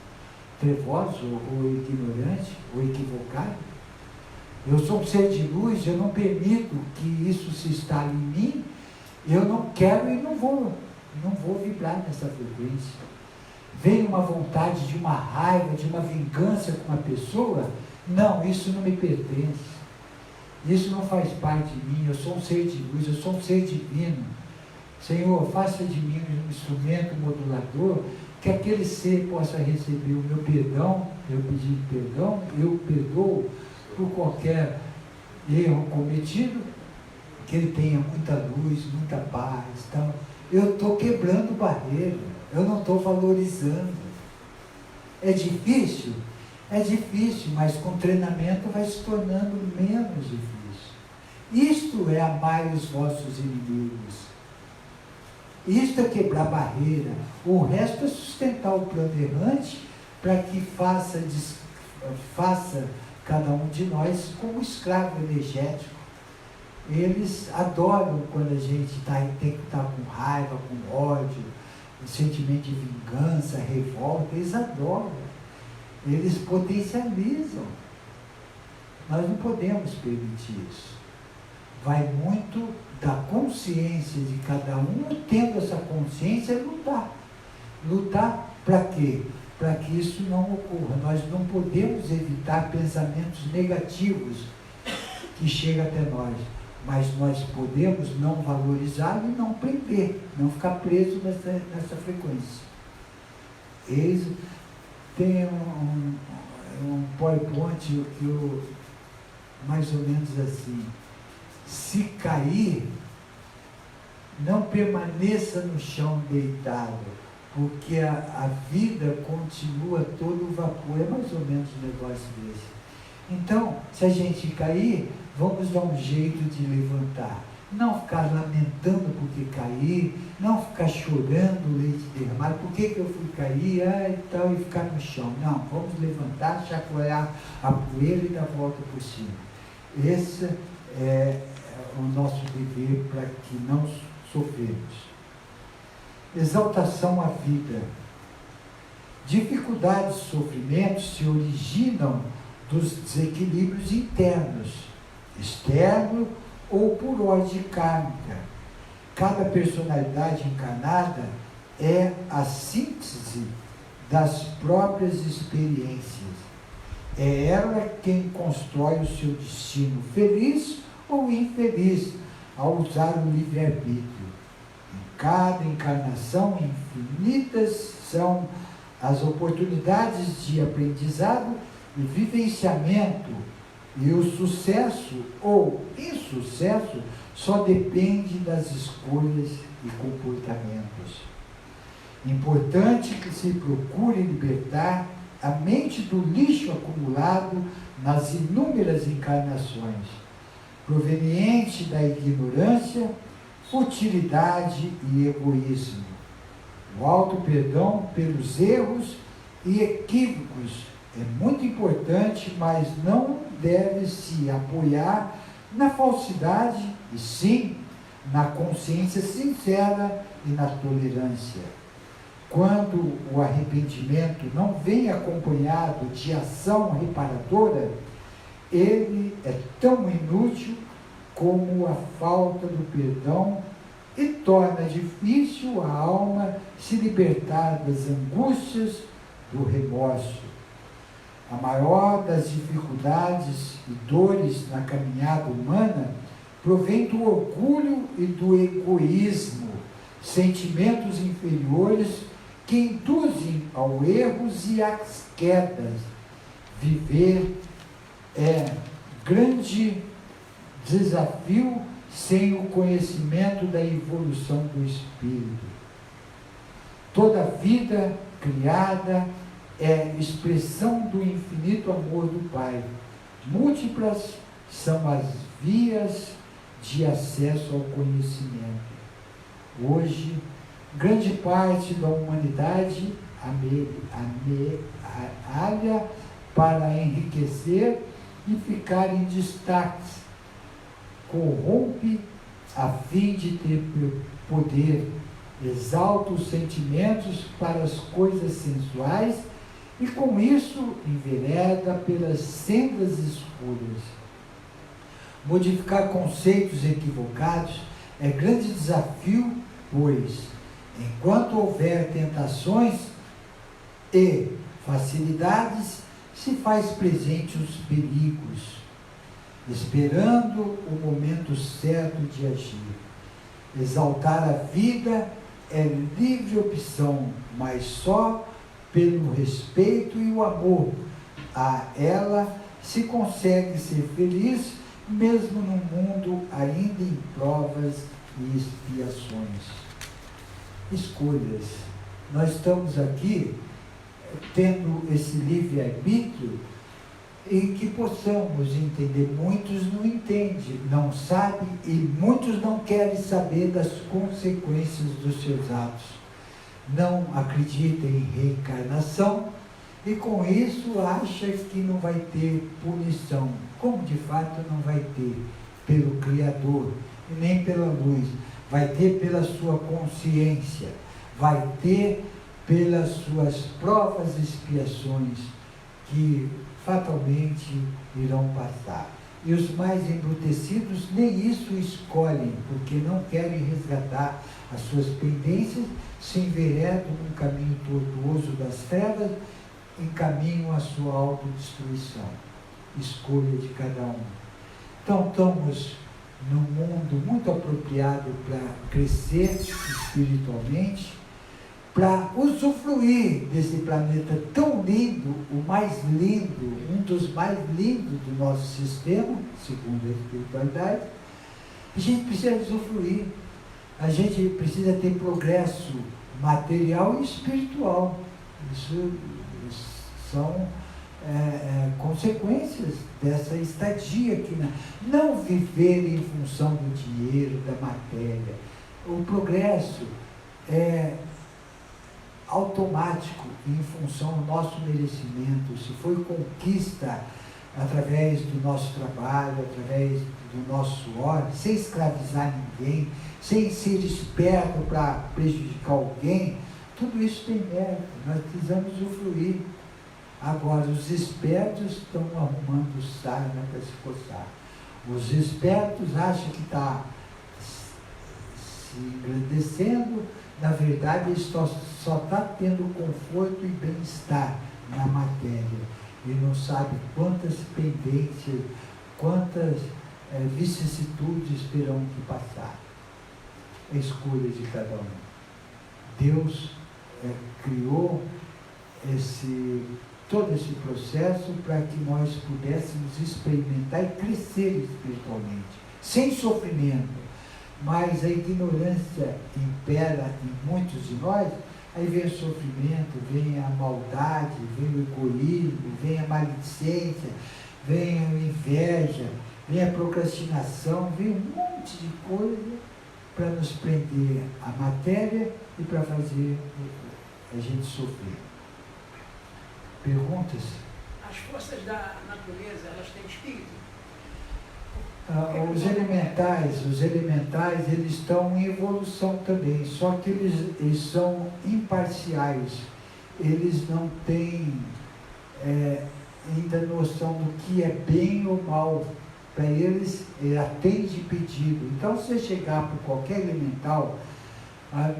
Speaker 1: trevoso ou ignorante ou equivocado. Eu sou um ser de luz, eu não permito que isso se instale em mim, eu não quero e não vou vibrar nessa frequência. Vem uma vontade de uma raiva, de uma vingança com uma pessoa, não, isso não me pertence. Isso não faz parte de mim, eu sou um ser de luz, eu sou um ser divino. Senhor, faça de mim um instrumento modulador, que aquele ser possa receber o meu perdão, eu pedi perdão, eu perdoo por qualquer erro cometido, que ele tenha muita luz, muita paz. Então, eu estou quebrando barreira, eu não estou valorizando. É difícil? É difícil, mas com treinamento vai se tornando menos difícil. Isto é amar os vossos inimigos. Isto é quebrar barreira. O resto é sustentar o plano errante para que faça cada um de nós como escravo energético. Eles adoram quando a gente tem que estar com raiva, com ódio, um sentimento de vingança, revolta. Eles adoram. Eles potencializam. Nós não podemos permitir isso. Vai muito da consciência de cada um, tendo essa consciência, lutar. Lutar para quê? Para que isso não ocorra. Nós não podemos evitar pensamentos negativos que chegam até nós, mas nós podemos não valorizá-lo e não prender, não ficar preso nessa frequência. Eis, tem um PowerPoint que eu, mais ou menos assim: se cair, não permaneça no chão deitado, porque a vida continua todo o vapor. É mais ou menos um negócio desse. Então, se a gente cair, vamos dar um jeito de levantar. Não ficar lamentando porque caí, não ficar chorando leite derramado, por que eu fui cair, e tal, e ficar no chão. Não, vamos levantar, chacoalhar a poeira e dar a volta por cima. Esse é o nosso dever para que não sofremos. Exaltação à vida. Dificuldades e sofrimentos se originam dos desequilíbrios internos, externo ou por ordem kármica. Cada personalidade encarnada é a síntese das próprias experiências. É ela quem constrói o seu destino feliz ou infeliz ao usar o livre-arbítrio. Em cada encarnação, infinitas são as oportunidades de aprendizado e vivenciamento, e o sucesso ou insucesso só depende das escolhas e comportamentos. Importante que se procure libertar a mente do lixo acumulado nas inúmeras encarnações, proveniente da ignorância, futilidade e egoísmo. O auto-perdão pelos erros e equívocos é muito importante, mas não deve se apoiar na falsidade, e sim na consciência sincera e na tolerância. Quando o arrependimento não vem acompanhado de ação reparadora, ele é tão inútil como a falta do perdão e torna difícil a alma se libertar das angústias do remorso. A maior das dificuldades e dores na caminhada humana provém do orgulho e do egoísmo, sentimentos inferiores que induzem ao erros e às quedas. Viver é grande desafio sem o conhecimento da evolução do espírito. Toda vida criada é expressão do infinito amor do Pai. Múltiplas são as vias de acesso ao conhecimento. Hoje, grande parte da humanidade amealha para enriquecer e ficar em destaque, corrompe a fim de ter poder, exalta os sentimentos para as coisas sensuais e com isso envereda pelas sendas escuras. Modificar conceitos equivocados é grande desafio, pois, enquanto houver tentações e facilidades, se faz presente os perigos, esperando o momento certo de agir. Exaltar a vida é livre opção, mas só pelo respeito e o amor a ela se consegue ser feliz, mesmo num mundo ainda em provas e expiações. Escolhas. Nós estamos aqui tendo esse livre-arbítrio e que possamos entender. Muitos não entendem, não sabem e muitos não querem saber das consequências dos seus atos. Não acreditam em reencarnação e com isso acha que não vai ter punição, como de fato não vai ter pelo Criador e nem pela luz, vai ter pela sua consciência, vai ter pelas suas provas e expiações que fatalmente irão passar. E os mais embrutecidos nem isso escolhem, porque não querem resgatar as suas pendências, se enveredam num caminho tortuoso das trevas, encaminham a sua autodestruição. Escolha de cada um. Então, estamos num mundo muito apropriado para crescer espiritualmente, para usufruir desse planeta tão lindo, o mais lindo, um dos mais lindos do nosso sistema, segundo a espiritualidade. A gente precisa usufruir, a gente precisa ter progresso material e espiritual. Isso são consequências dessa estadia aqui. Não viver em função do dinheiro, da matéria. O progresso é automático em função do nosso merecimento. Se foi conquista através do nosso trabalho, através do nosso suor, sem escravizar ninguém, sem ser esperto para prejudicar alguém, tudo isso tem mérito. Nós precisamos usufruir. Agora, os espertos estão arrumando sarna para se coçar. Os espertos acham que está se engrandecendo, na verdade, ele só está tendo conforto e bem-estar na matéria. Ele não sabe quantas pendências, quantas vicissitudes terão que passar. A escolha de cada um. Deus criou todo esse processo para que nós pudéssemos experimentar e crescer espiritualmente, sem sofrimento. mas a ignorância impera em muitos de nós, aí vem o sofrimento, vem a maldade, vem o egoísmo, vem a maledicência, vem a inveja, vem a procrastinação, vem um monte de coisa para nos prender à matéria e para fazer a gente sofrer. Perguntas?
Speaker 5: As forças da natureza, elas têm espírito?
Speaker 1: Os elementais, eles estão em evolução também, só que eles são imparciais, eles não têm ainda noção do que é bem ou mal. Para eles, atende pedido. Então, se você chegar para qualquer elemental,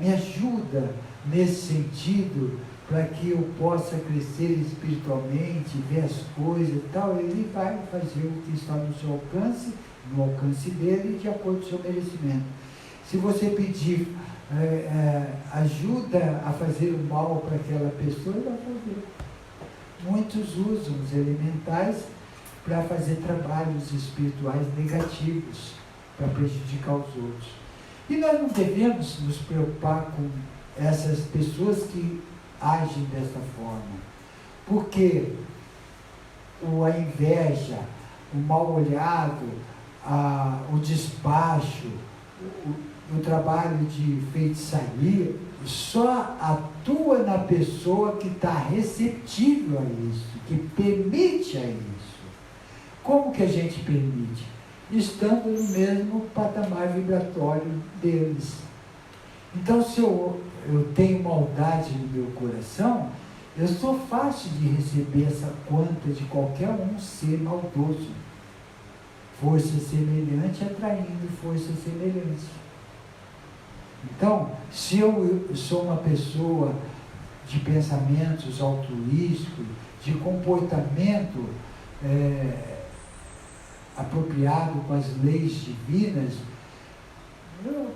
Speaker 1: me ajuda nesse sentido, para que eu possa crescer espiritualmente, ver as coisas e tal, ele vai fazer o que está no seu alcance, no alcance dele, de acordo com o seu merecimento. Se você pedir ajuda a fazer o mal para aquela pessoa, ele vai fazer. Muitos usam os elementais para fazer trabalhos espirituais negativos, para prejudicar os outros. E nós não devemos nos preocupar com essas pessoas que agem dessa forma, porque a inveja, o mal olhado, o despacho, o trabalho de feitiçaria, só atua na pessoa que está receptível a isso, que permite a isso. Como que a gente permite? Estando no mesmo patamar vibratório deles. Então, se eu tenho maldade no meu coração, eu sou fácil de receber essa quanta de qualquer um ser maldoso. Força semelhante atraindo força semelhante. Então, se eu sou uma pessoa de pensamentos altruísticos, de comportamento apropriado com as leis divinas,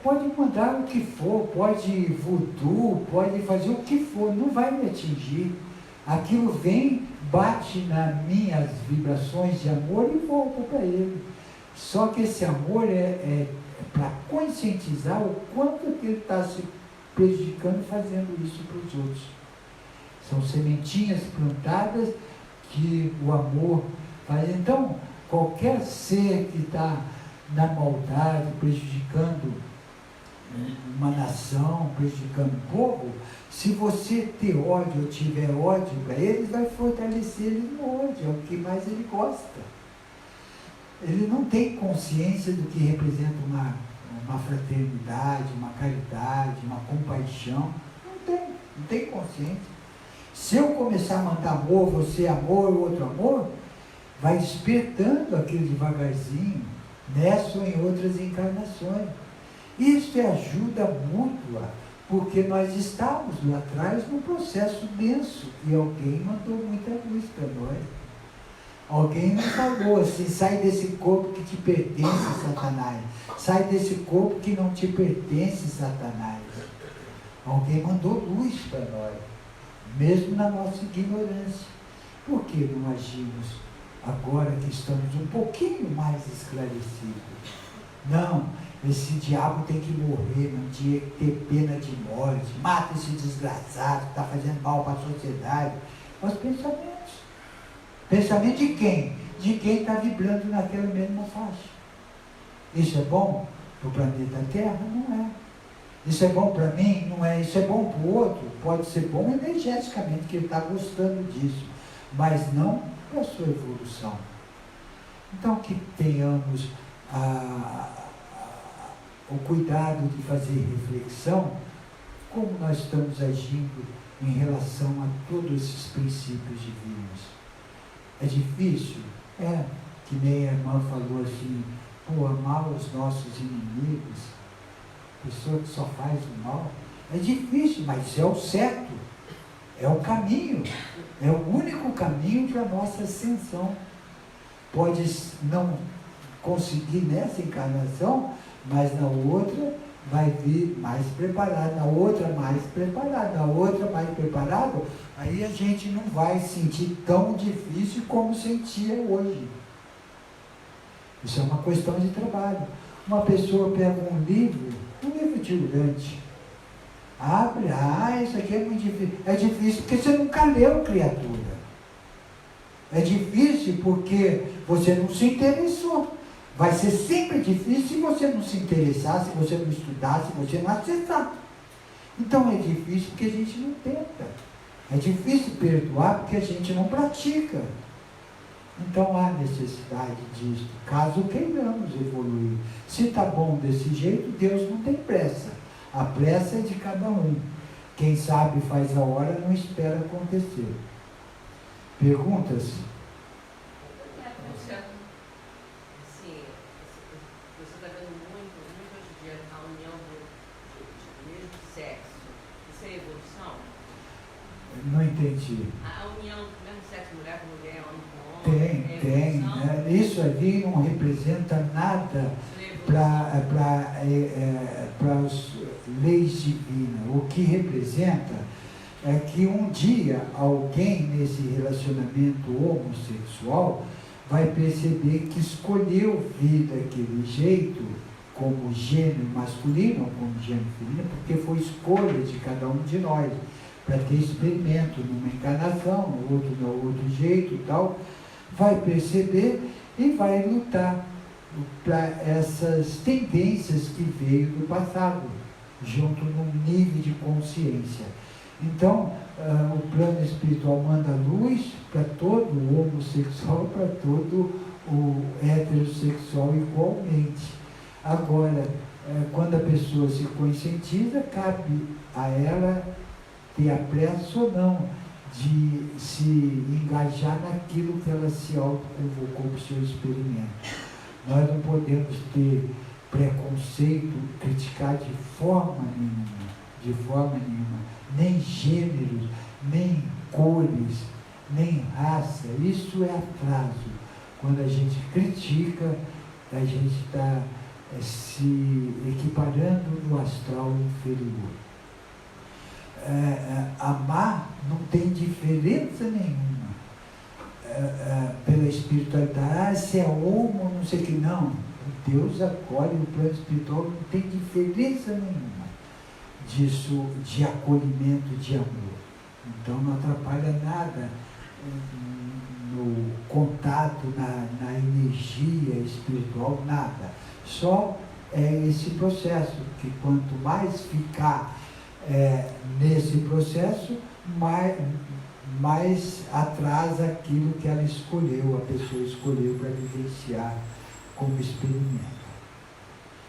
Speaker 1: pode mandar o que for, pode voodoo, pode fazer o que for, não vai me atingir. Aquilo vem, bate nas minhas vibrações de amor e volta para ele. Só que esse amor é para conscientizar o quanto que ele está se prejudicando fazendo isso para os outros. São sementinhas plantadas que o amor faz. Então, qualquer ser que está na maldade, prejudicando uma nação, prejudicando um povo, se você ter ódio ou tiver ódio para eles, vai fortalecer ele no ódio, é o que mais ele gosta. Ele não tem consciência do que representa uma fraternidade, uma caridade, uma compaixão. Não tem consciência. Se eu começar a mandar amor, você amor, o outro amor, vai despertando aquilo devagarzinho, nessa ou em outras encarnações. Isso é ajuda mútua, porque nós estávamos lá atrás num processo denso e alguém mandou muita luz para nós. Alguém nos falou assim: sai desse corpo que te pertence, Satanás. Sai desse corpo que não te pertence, Satanás. Alguém mandou luz para nós, mesmo na nossa ignorância. Por que não agimos agora que estamos um pouquinho mais esclarecidos? Não, esse diabo tem que morrer, não tinha que ter pena de morte. Mata esse desgraçado que está fazendo mal para a sociedade. Os pensamentos. Pensamento de quem? De quem está vibrando naquela mesma faixa. Isso é bom para o planeta Terra? Não é. Isso é bom para mim? Não é. Isso é bom para o outro? Pode ser bom energeticamente, que ele está gostando disso, mas não para a sua evolução. Então, que tenhamos o cuidado de fazer reflexão, como nós estamos agindo em relação a todos esses princípios divinos. É difícil? É, que nem a irmã falou assim, amar os nossos inimigos, pessoa que só faz o mal, é difícil, mas é o certo, é o caminho, é o único caminho para a nossa ascensão. Pode não conseguir nessa encarnação, mas na outra vai vir mais preparado, na outra mais preparado, na outra mais preparado, aí a gente não vai sentir tão difícil como sentia hoje. Isso é uma questão de trabalho. Uma pessoa pega um livro de Urante, abre, isso aqui é muito difícil. É difícil porque você nunca leu, criatura. É difícil porque você não se interessou. Vai ser sempre difícil se você não se interessar, se você não estudar, se você não acessar. Então é difícil porque a gente não tenta. É difícil perdoar porque a gente não pratica. Então há necessidade disso, caso queiramos evoluir. Se está bom desse jeito, Deus não tem pressa. A pressa é de cada um. Quem sabe faz a hora, não espera acontecer. Perguntas?
Speaker 3: Sim, você está vendo muito hoje em dia a união do mesmo sexo. Isso é evolução?
Speaker 1: Não entendi.
Speaker 3: A união do mesmo sexo, mulher com mulher, homem com homem.
Speaker 1: Tem. Isso ali não representa nada para as leis divinas. O que representa é que um dia alguém nesse relacionamento homossexual vai perceber que escolheu vir daquele jeito, como gênero masculino ou como gênero feminino, porque foi escolha de cada um de nós, para ter experimento numa encarnação, no outro jeito e tal, vai perceber e vai lutar para essas tendências que veio do passado, junto num nível de consciência. Então, o plano espiritual manda luz para todo o homossexual, para todo o heterossexual igualmente. Agora, quando a pessoa se conscientiza, cabe a ela ter a pressa ou não de se engajar naquilo que ela se autoconvocou para o seu experimento. Nós não podemos ter preconceito, criticar de forma nenhuma, nem gêneros, nem cores, nem raça. Isso é atraso. Quando a gente critica, a gente está se equiparando no astral inferior. Amar não tem diferença nenhuma. Pela espiritualidade, se é homo, não sei o que, não. Deus acolhe o plano espiritual, não tem diferença nenhuma disso, de acolhimento, de amor. Então não atrapalha nada no contato, na energia espiritual, nada. Só é esse processo, que quanto mais ficar nesse processo, mais atrasa aquilo que ela escolheu, a pessoa escolheu para vivenciar como experimento.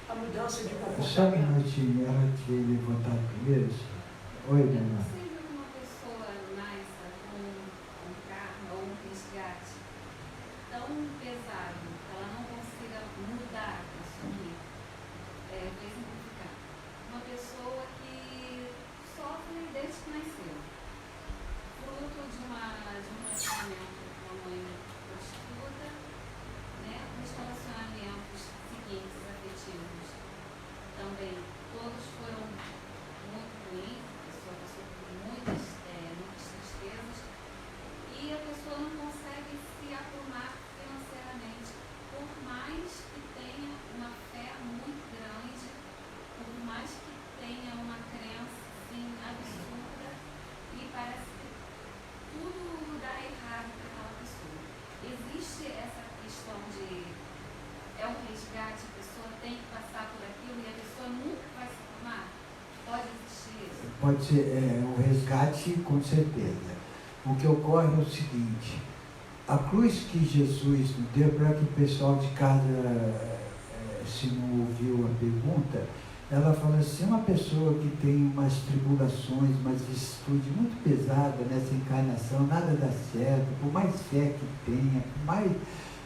Speaker 5: A mudança de comportamento.
Speaker 1: Só um minutinho, ela tinha levantado primeiro. Oi, Dona.
Speaker 6: Sempre que uma pessoa nasce com um karma ou um resgate tão pesado que ela não consiga mudar, assumir, vou simplificar. Uma pessoa que sofre desde que nasceu, fruto de um relacionamento com uma mãe prostituta, né? Os relacionamentos seguintes afetivos também, todos foram muito ruins, a pessoa passou por muitas tristezas, e a pessoa não consegue se aprumar financeiramente, por mais que tenha uma fé muito grande, por mais que tenha uma crença assim, absurda, e parece que tudo dá errado para aquela pessoa. Existe essa questão de um resgate, a pessoa tem que passar por aquilo e a pessoa nunca vai se formar? Pode existir isso?
Speaker 1: Pode ser o resgate, com certeza. O que ocorre é o seguinte: a cruz que Jesus nos deu, para que o pessoal de casa, se não ouviu a pergunta, ela fala assim: uma pessoa que tem umas tribulações, umas vicissitudes muito pesadas nessa encarnação, nada dá certo, por mais fé que tenha, por mais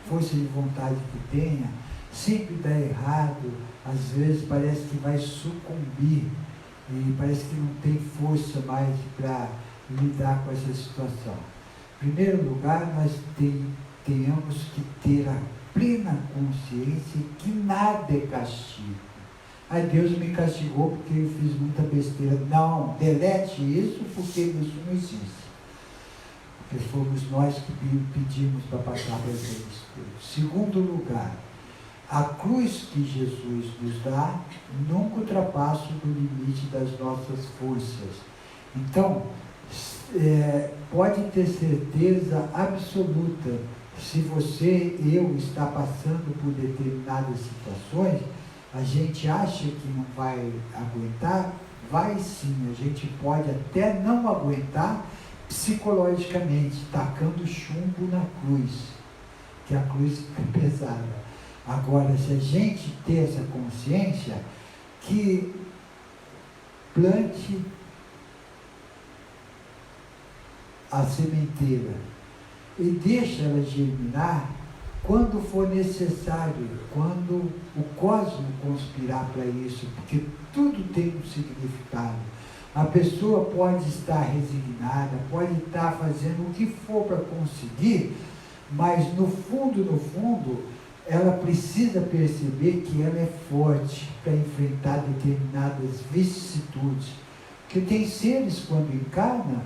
Speaker 1: força de vontade que tenha, sempre dá errado, às vezes parece que vai sucumbir e parece que não tem força mais para lidar com essa situação. Em primeiro lugar, nós tenhamos que ter a plena consciência que nada é castigo. Ai, Deus me castigou porque eu fiz muita besteira. Não, delete isso, porque isso não existe. Porque fomos nós que pedimos para passar por isso. Segundo lugar, A cruz que Jesus nos dá nunca ultrapassa o limite das nossas forças. Então, pode ter certeza absoluta, se você, eu, está passando por determinadas situações, a gente acha que não vai aguentar, vai sim, a gente pode até não aguentar psicologicamente, tacando chumbo na cruz, que a cruz é pesada. Agora, se a gente ter essa consciência, que plante a sementeira e deixa ela germinar quando for necessário, quando o cosmos conspirar para isso, porque tudo tem um significado. A pessoa pode estar resignada, pode estar fazendo o que for para conseguir, mas no fundo, ela precisa perceber que ela é forte para enfrentar determinadas vicissitudes. Porque tem seres, quando encarna,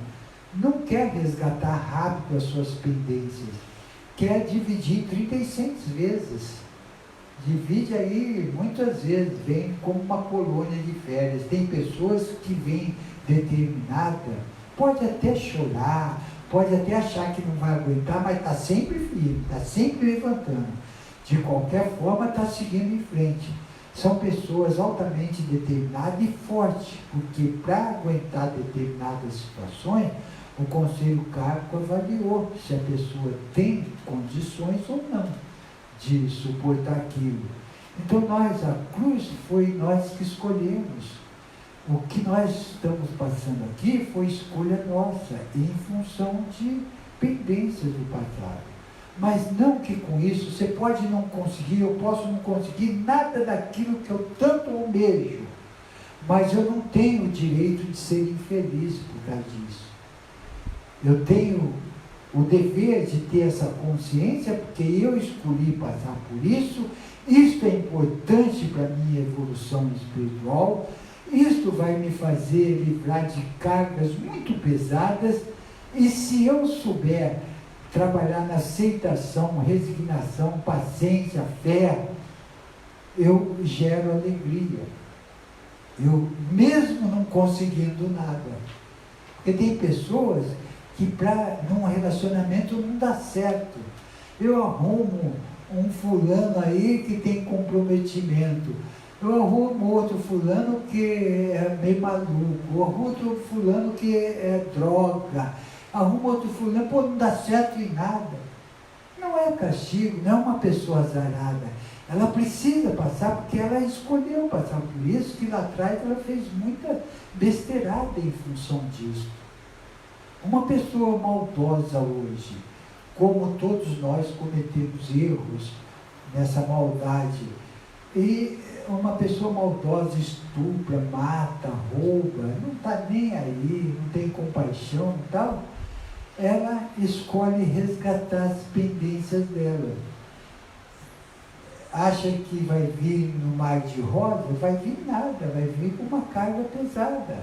Speaker 1: não quer resgatar rápido as suas pendências, quer dividir em 36 vezes. Divide aí muitas vezes, vem como uma colônia de férias. Tem pessoas que vêm determinada, pode até chorar, pode até achar que não vai aguentar, mas está sempre firme, está sempre levantando. De qualquer forma, está seguindo em frente. São pessoas altamente determinadas e fortes, porque para aguentar determinadas situações, o Conselho Kármico avaliou se a pessoa tem condições ou não de suportar aquilo. Então a cruz foi nós que escolhemos. O que nós estamos passando aqui foi escolha nossa, em função de pendências do passado. Mas não que com isso você pode não conseguir, eu posso não conseguir nada daquilo que eu tanto almejo, mas eu não tenho o direito de ser infeliz por causa disso. Eu tenho o dever de ter essa consciência, porque eu escolhi passar por isso. Isto é importante para a minha evolução espiritual. Isto vai me fazer livrar de cargas muito pesadas. E se eu souber trabalhar na aceitação, resignação, paciência, fé, eu gero alegria. Eu, mesmo não conseguindo nada. Porque tem pessoas que num relacionamento não dá certo. Eu arrumo um fulano aí que tem comprometimento. Eu arrumo outro fulano que é meio maluco. Eu arrumo outro fulano que é droga. Arrumo outro fulano, não dá certo em nada. Não é castigo, não é uma pessoa azarada. Ela precisa passar porque ela escolheu passar por isso, que lá atrás ela fez muita besteirada em função disso. Uma pessoa maldosa hoje, como todos nós cometemos erros nessa maldade, e uma pessoa maldosa estupra, mata, rouba, não está nem aí, não tem compaixão e tal, ela escolhe resgatar as pendências dela. Acha que vai vir no mar de rosa? Vai vir nada, vai vir com uma carga pesada.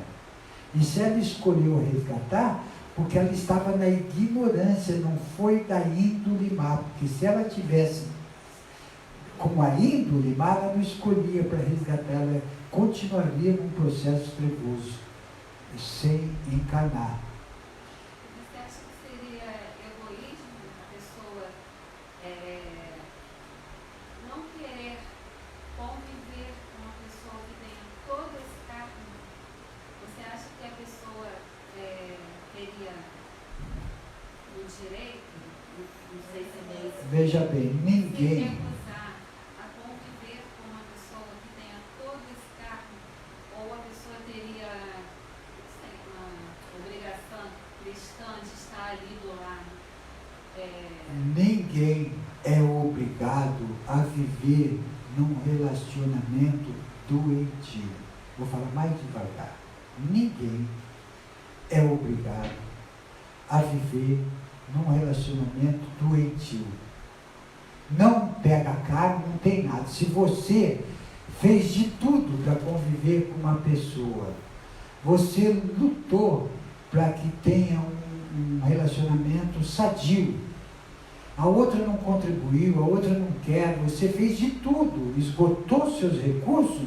Speaker 1: E se ela escolheu resgatar, porque ela estava na ignorância, não foi da índole má, porque se ela tivesse com a índole má, ela não escolhia para resgatar, ela continuaria num processo trevoso, sem encarnar.
Speaker 6: Você acha que seria egoísmo a pessoa não querer conviver com uma pessoa que tenha todo esse karma? Você acha que a pessoa teria o direito, não sei se é isso,
Speaker 1: Veja bem, ninguém...
Speaker 6: se recusar a conviver com uma pessoa que tenha todo esse karma, ou a pessoa teria, não sei, uma obrigação cristã de estar ali do lado?
Speaker 1: Ninguém é obrigado a viver num relacionamento doentio. Vou falar mais devagar. Ninguém é obrigado a viver num relacionamento doentio. Não pega carne, não tem nada. Se você fez de tudo para conviver com uma pessoa, você lutou para que tenha um relacionamento sadio, a outra não contribuiu, a outra não quer, você fez de tudo, esgotou seus recursos,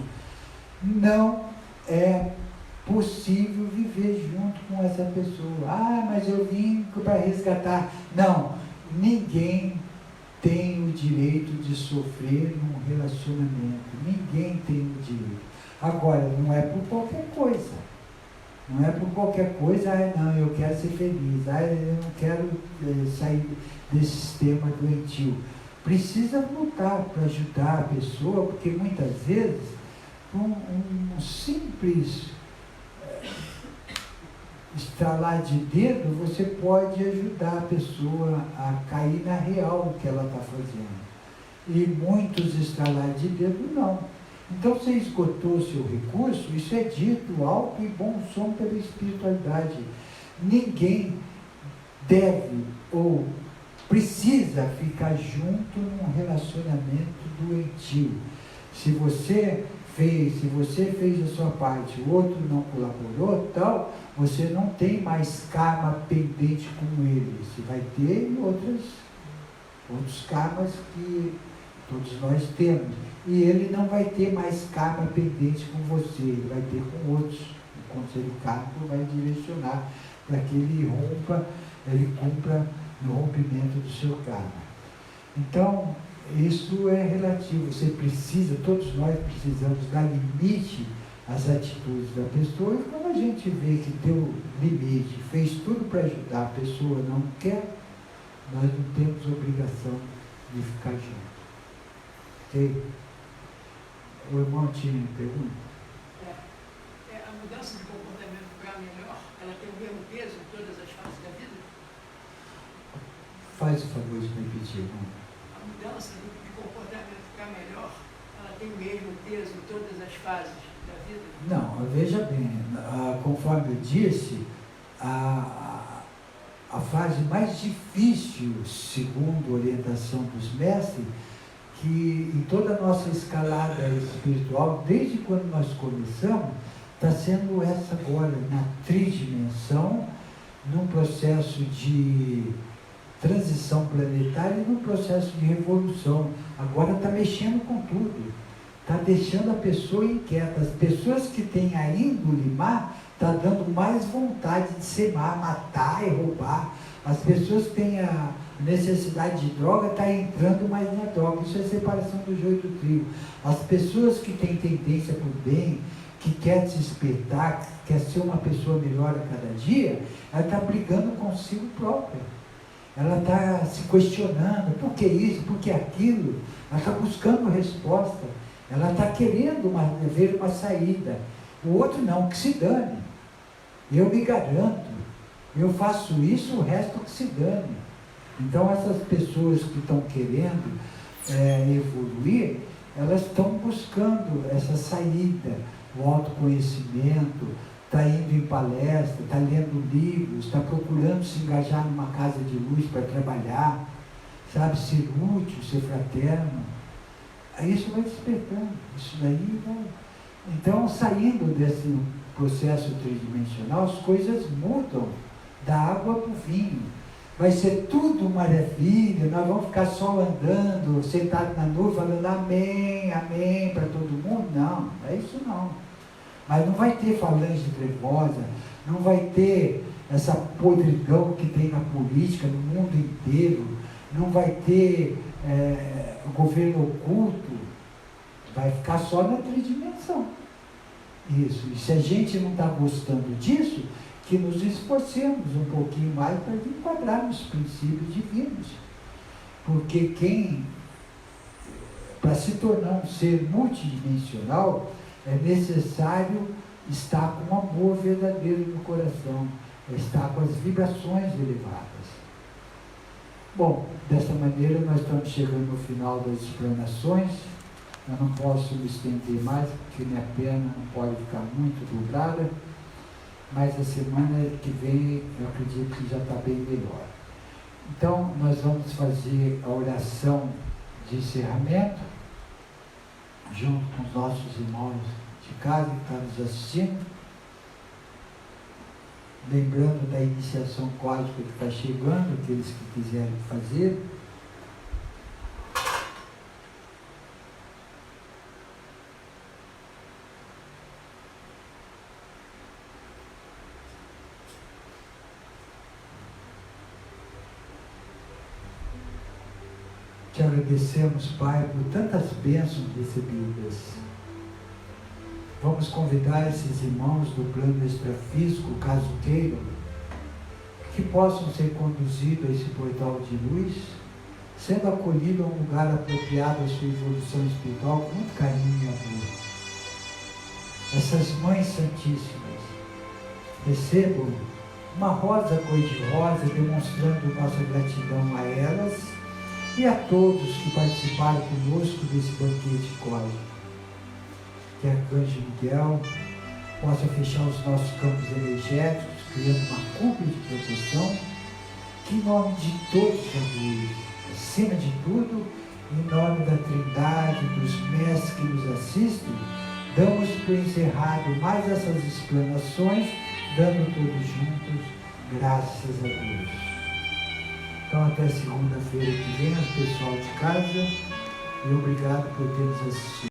Speaker 1: não é possível viver junto com essa pessoa. Ah, mas eu vim para resgatar. Não, ninguém tem o direito de sofrer num relacionamento. Ninguém tem o direito. Agora, não é por qualquer coisa. Não é por qualquer coisa, não, eu quero ser feliz, eu não quero sair desse sistema doentio. Precisa lutar para ajudar a pessoa, porque muitas vezes, com um simples estralar de dedo, você pode ajudar a pessoa a cair na real que ela está fazendo. E muitos estralar de dedo não. Então você esgotou seu recurso, isso é dito alto e bom som pela espiritualidade. Ninguém deve ou precisa ficar junto num relacionamento doentio. Se você fez a sua parte, o outro não colaborou, tal, você não tem mais karma pendente com ele. Você vai ter outros karmas que todos nós temos. E ele não vai ter mais karma pendente com você, ele vai ter com outros. O conselho kármico vai direcionar para que ele cumpra no rompimento do seu karma. Então, isso é relativo. Você precisa, todos nós precisamos dar limite às atitudes da pessoa, e quando a gente vê que deu limite, fez tudo para ajudar, a pessoa não quer, nós não temos obrigação de ficar junto. Ok? O irmão tinha pergunta?
Speaker 5: A mudança de comportamento para melhor, ela tem o mesmo peso em todas as fases da vida?
Speaker 1: Faz o favor de repetir, irmão.
Speaker 5: A mudança de comportamento para melhor, ela tem o mesmo peso em todas as fases da vida?
Speaker 1: Não, veja bem, conforme eu disse, a fase mais difícil, segundo a orientação dos mestres, que em toda a nossa escalada espiritual, desde quando nós começamos, está sendo essa agora, na tridimensão, num processo de transição planetária e num processo de revolução. Agora está mexendo com tudo, está deixando a pessoa inquieta. As pessoas que têm a índole má, está dando mais vontade de ser má, matar e roubar. As pessoas que têm a necessidade de droga, está entrando mais na droga. Isso é separação do joio do trigo. As pessoas que têm tendência para o bem, que quer se despertar, que quer ser uma pessoa melhor a cada dia, ela está brigando consigo própria. Ela está se questionando, por que isso, por que aquilo? Ela está buscando resposta. Ela está querendo ver uma saída. O outro não, que se dane. Eu me garanto. Eu faço isso, o resto que se dane. Então essas pessoas que estão querendo evoluir, elas estão buscando essa saída, o autoconhecimento, está indo em palestra, está lendo livros, está procurando se engajar numa casa de luz para trabalhar, sabe, ser útil, ser fraterno. Aí isso vai despertando, isso daí vai. Então, saindo desse processo tridimensional, as coisas mudam da água para o vinho. Vai ser tudo maravilha, nós vamos ficar só andando, sentado na nuvem, falando amém, amém para todo mundo. Não, é isso não. Mas não vai ter falange trevosa, não vai ter essa podridão que tem na política, no mundo inteiro, não vai ter governo oculto, vai ficar só na tridimensão. Isso, e se a gente não está gostando disso, que nos esforcemos um pouquinho mais para enquadrar nos princípios divinos. Porque para se tornar um ser multidimensional, é necessário estar com amor verdadeiro no coração, estar com as vibrações elevadas. Bom, dessa maneira nós estamos chegando no final das explanações. Eu não posso me estender mais, porque minha perna não pode ficar muito dobrada, mas a semana que vem eu acredito que já está bem melhor. Então, nós vamos fazer a oração de encerramento, junto com os nossos irmãos de casa que estão nos assistindo, lembrando da iniciação cósmica que está chegando, aqueles que quiserem fazer, Te agradecemos, Pai, por tantas bênçãos recebidas. Vamos convidar esses irmãos do plano extrafísico, caso queiram, que possam ser conduzidos a esse portal de luz, sendo acolhidos a um lugar apropriado à sua evolução espiritual, com muito carinho e amor. Essas mães santíssimas recebam uma rosa cor-de-rosa, demonstrando nossa gratidão a elas e a todos que participaram conosco desse banquete cósmico. Que Arcanjo Miguel possa fechar os nossos campos energéticos, criando uma cúpula de proteção, que em nome de todos Jesus, acima de tudo, em nome da Trindade, dos mestres que nos assistem, damos por encerrado mais essas explanações, dando todos juntos, graças a Deus. Então até segunda-feira que vem, pessoal de casa, e obrigado por ter nos assistido.